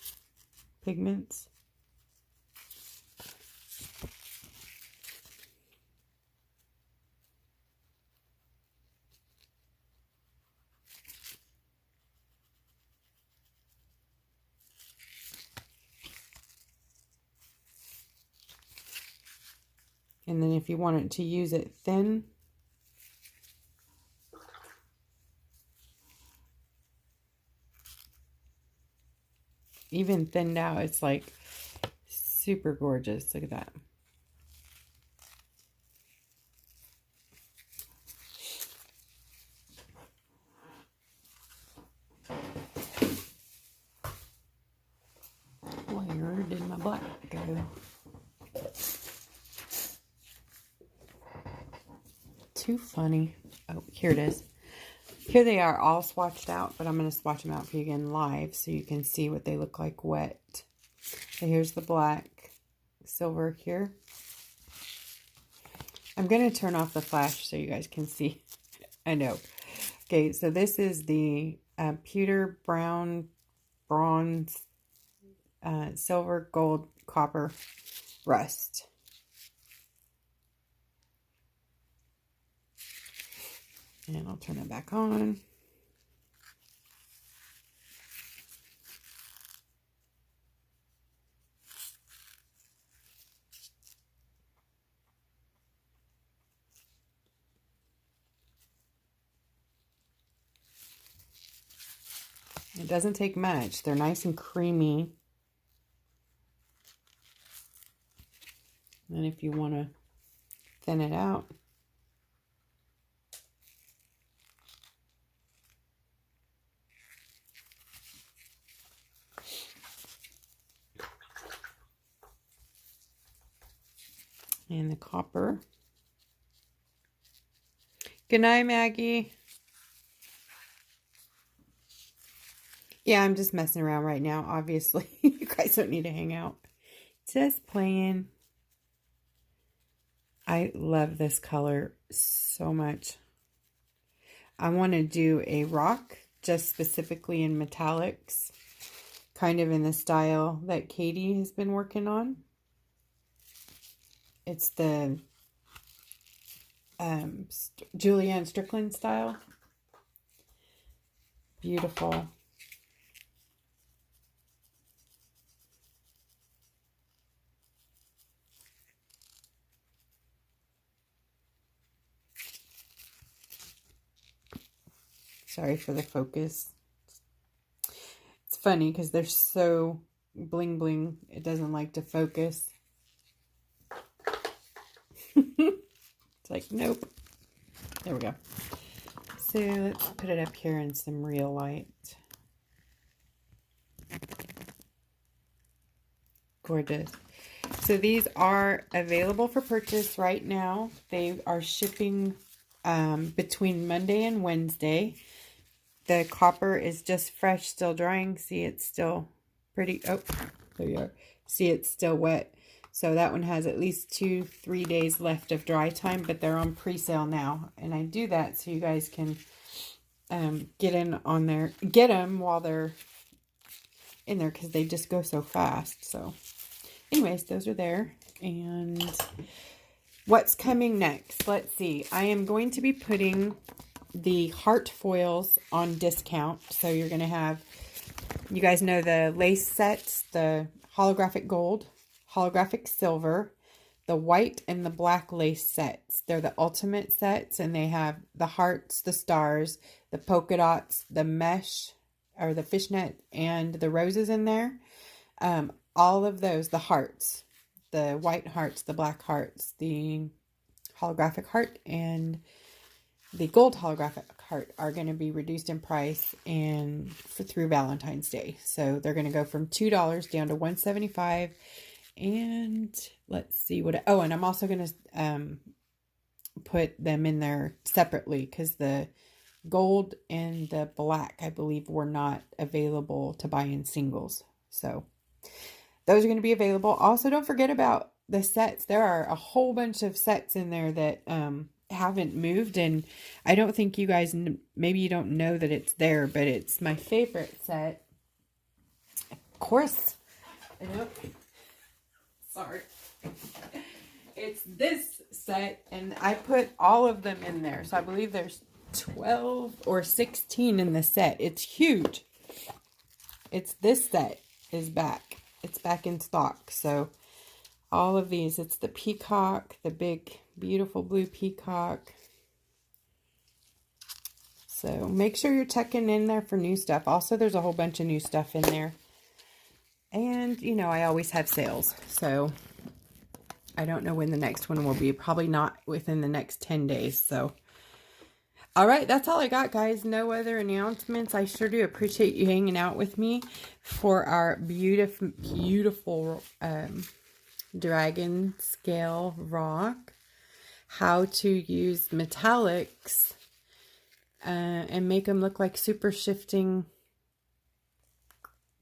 Pigments. And then if you wanted to use it thin, even thinned out, it's like super gorgeous. Look at that. Where did my black go? Too funny. Oh, here it is. Here they are all swatched out, but I'm going to swatch them out for you again live so you can see what they look like wet. So here's the black, silver here. I'm going to turn off the flash so you guys can see. I know. Okay, so this is the pewter, brown, bronze, silver, gold, copper, rust. And I'll turn it back on. It doesn't take much. They're nice and creamy. And if you want to thin it out, and the copper. Good night, Maggie. Yeah, I'm just messing around right now, obviously. You guys don't need to hang out. Just playing. I love this color so much. I want to do a rock just specifically in metallics, kind of in the style that Katie has been working on. It's the Julianne Strickland style. Beautiful. Sorry for the focus. It's funny because they're so bling bling. It doesn't like to focus. It's like, nope. There we go. So let's put it up here in some real light. Gorgeous. So these are available for purchase right now. They are shipping between Monday and Wednesday. The copper is just fresh, still drying. See, it's still pretty. Oh, there you are. See, it's still wet. So that one has at least 2-3 days left of dry time, but they're on pre-sale now. And I do that so you guys can get in on there, get them while they're in there, because they just go so fast. So anyways, those are there. And what's coming next? Let's see. I am going to be putting the heart foils on discount. So you're going to have, you guys know the lace sets, the holographic gold, holographic silver, the white and the black lace sets. They're the ultimate sets, and they have the hearts, the stars, the polka dots, the mesh or the fishnet, and the roses in there. All of those, the hearts, the white hearts, the black hearts, the holographic heart, and the gold holographic heart are going to be reduced in price and through Valentine's Day. So they're going to go from $2 down to $1.75. And let's see what. Oh, and I'm also going to put them in there separately, because the gold and the black, I believe, were not available to buy in singles. So those are going to be available. Also, don't forget about the sets. There are a whole bunch of sets in there that haven't moved, and I don't think you guys, maybe you don't know that it's there, but it's my favorite set. Of course, sorry, it's this set, and I put all of them in there. So I believe there's 12 or 16 in the set. It's huge. It's this set is back. It's back in stock. So all of these, it's the peacock, the big beautiful blue peacock. So make sure you're checking in there for new stuff. Also, there's a whole bunch of new stuff in there. And, you know, I always have sales. So I don't know when the next one will be. Probably not within the next 10 days. So, all right, that's all I got, guys. No other announcements. I sure do appreciate you hanging out with me for our beautiful, beautiful dragon scale rock. How to use metallics and make them look like super shifting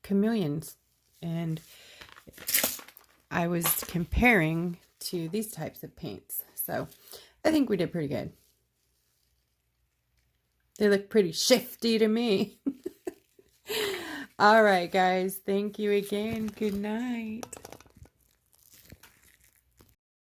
chameleons. And I was comparing to these types of paints. So I think we did pretty good. They look pretty shifty to me. All right, guys. Thank you again. Good night.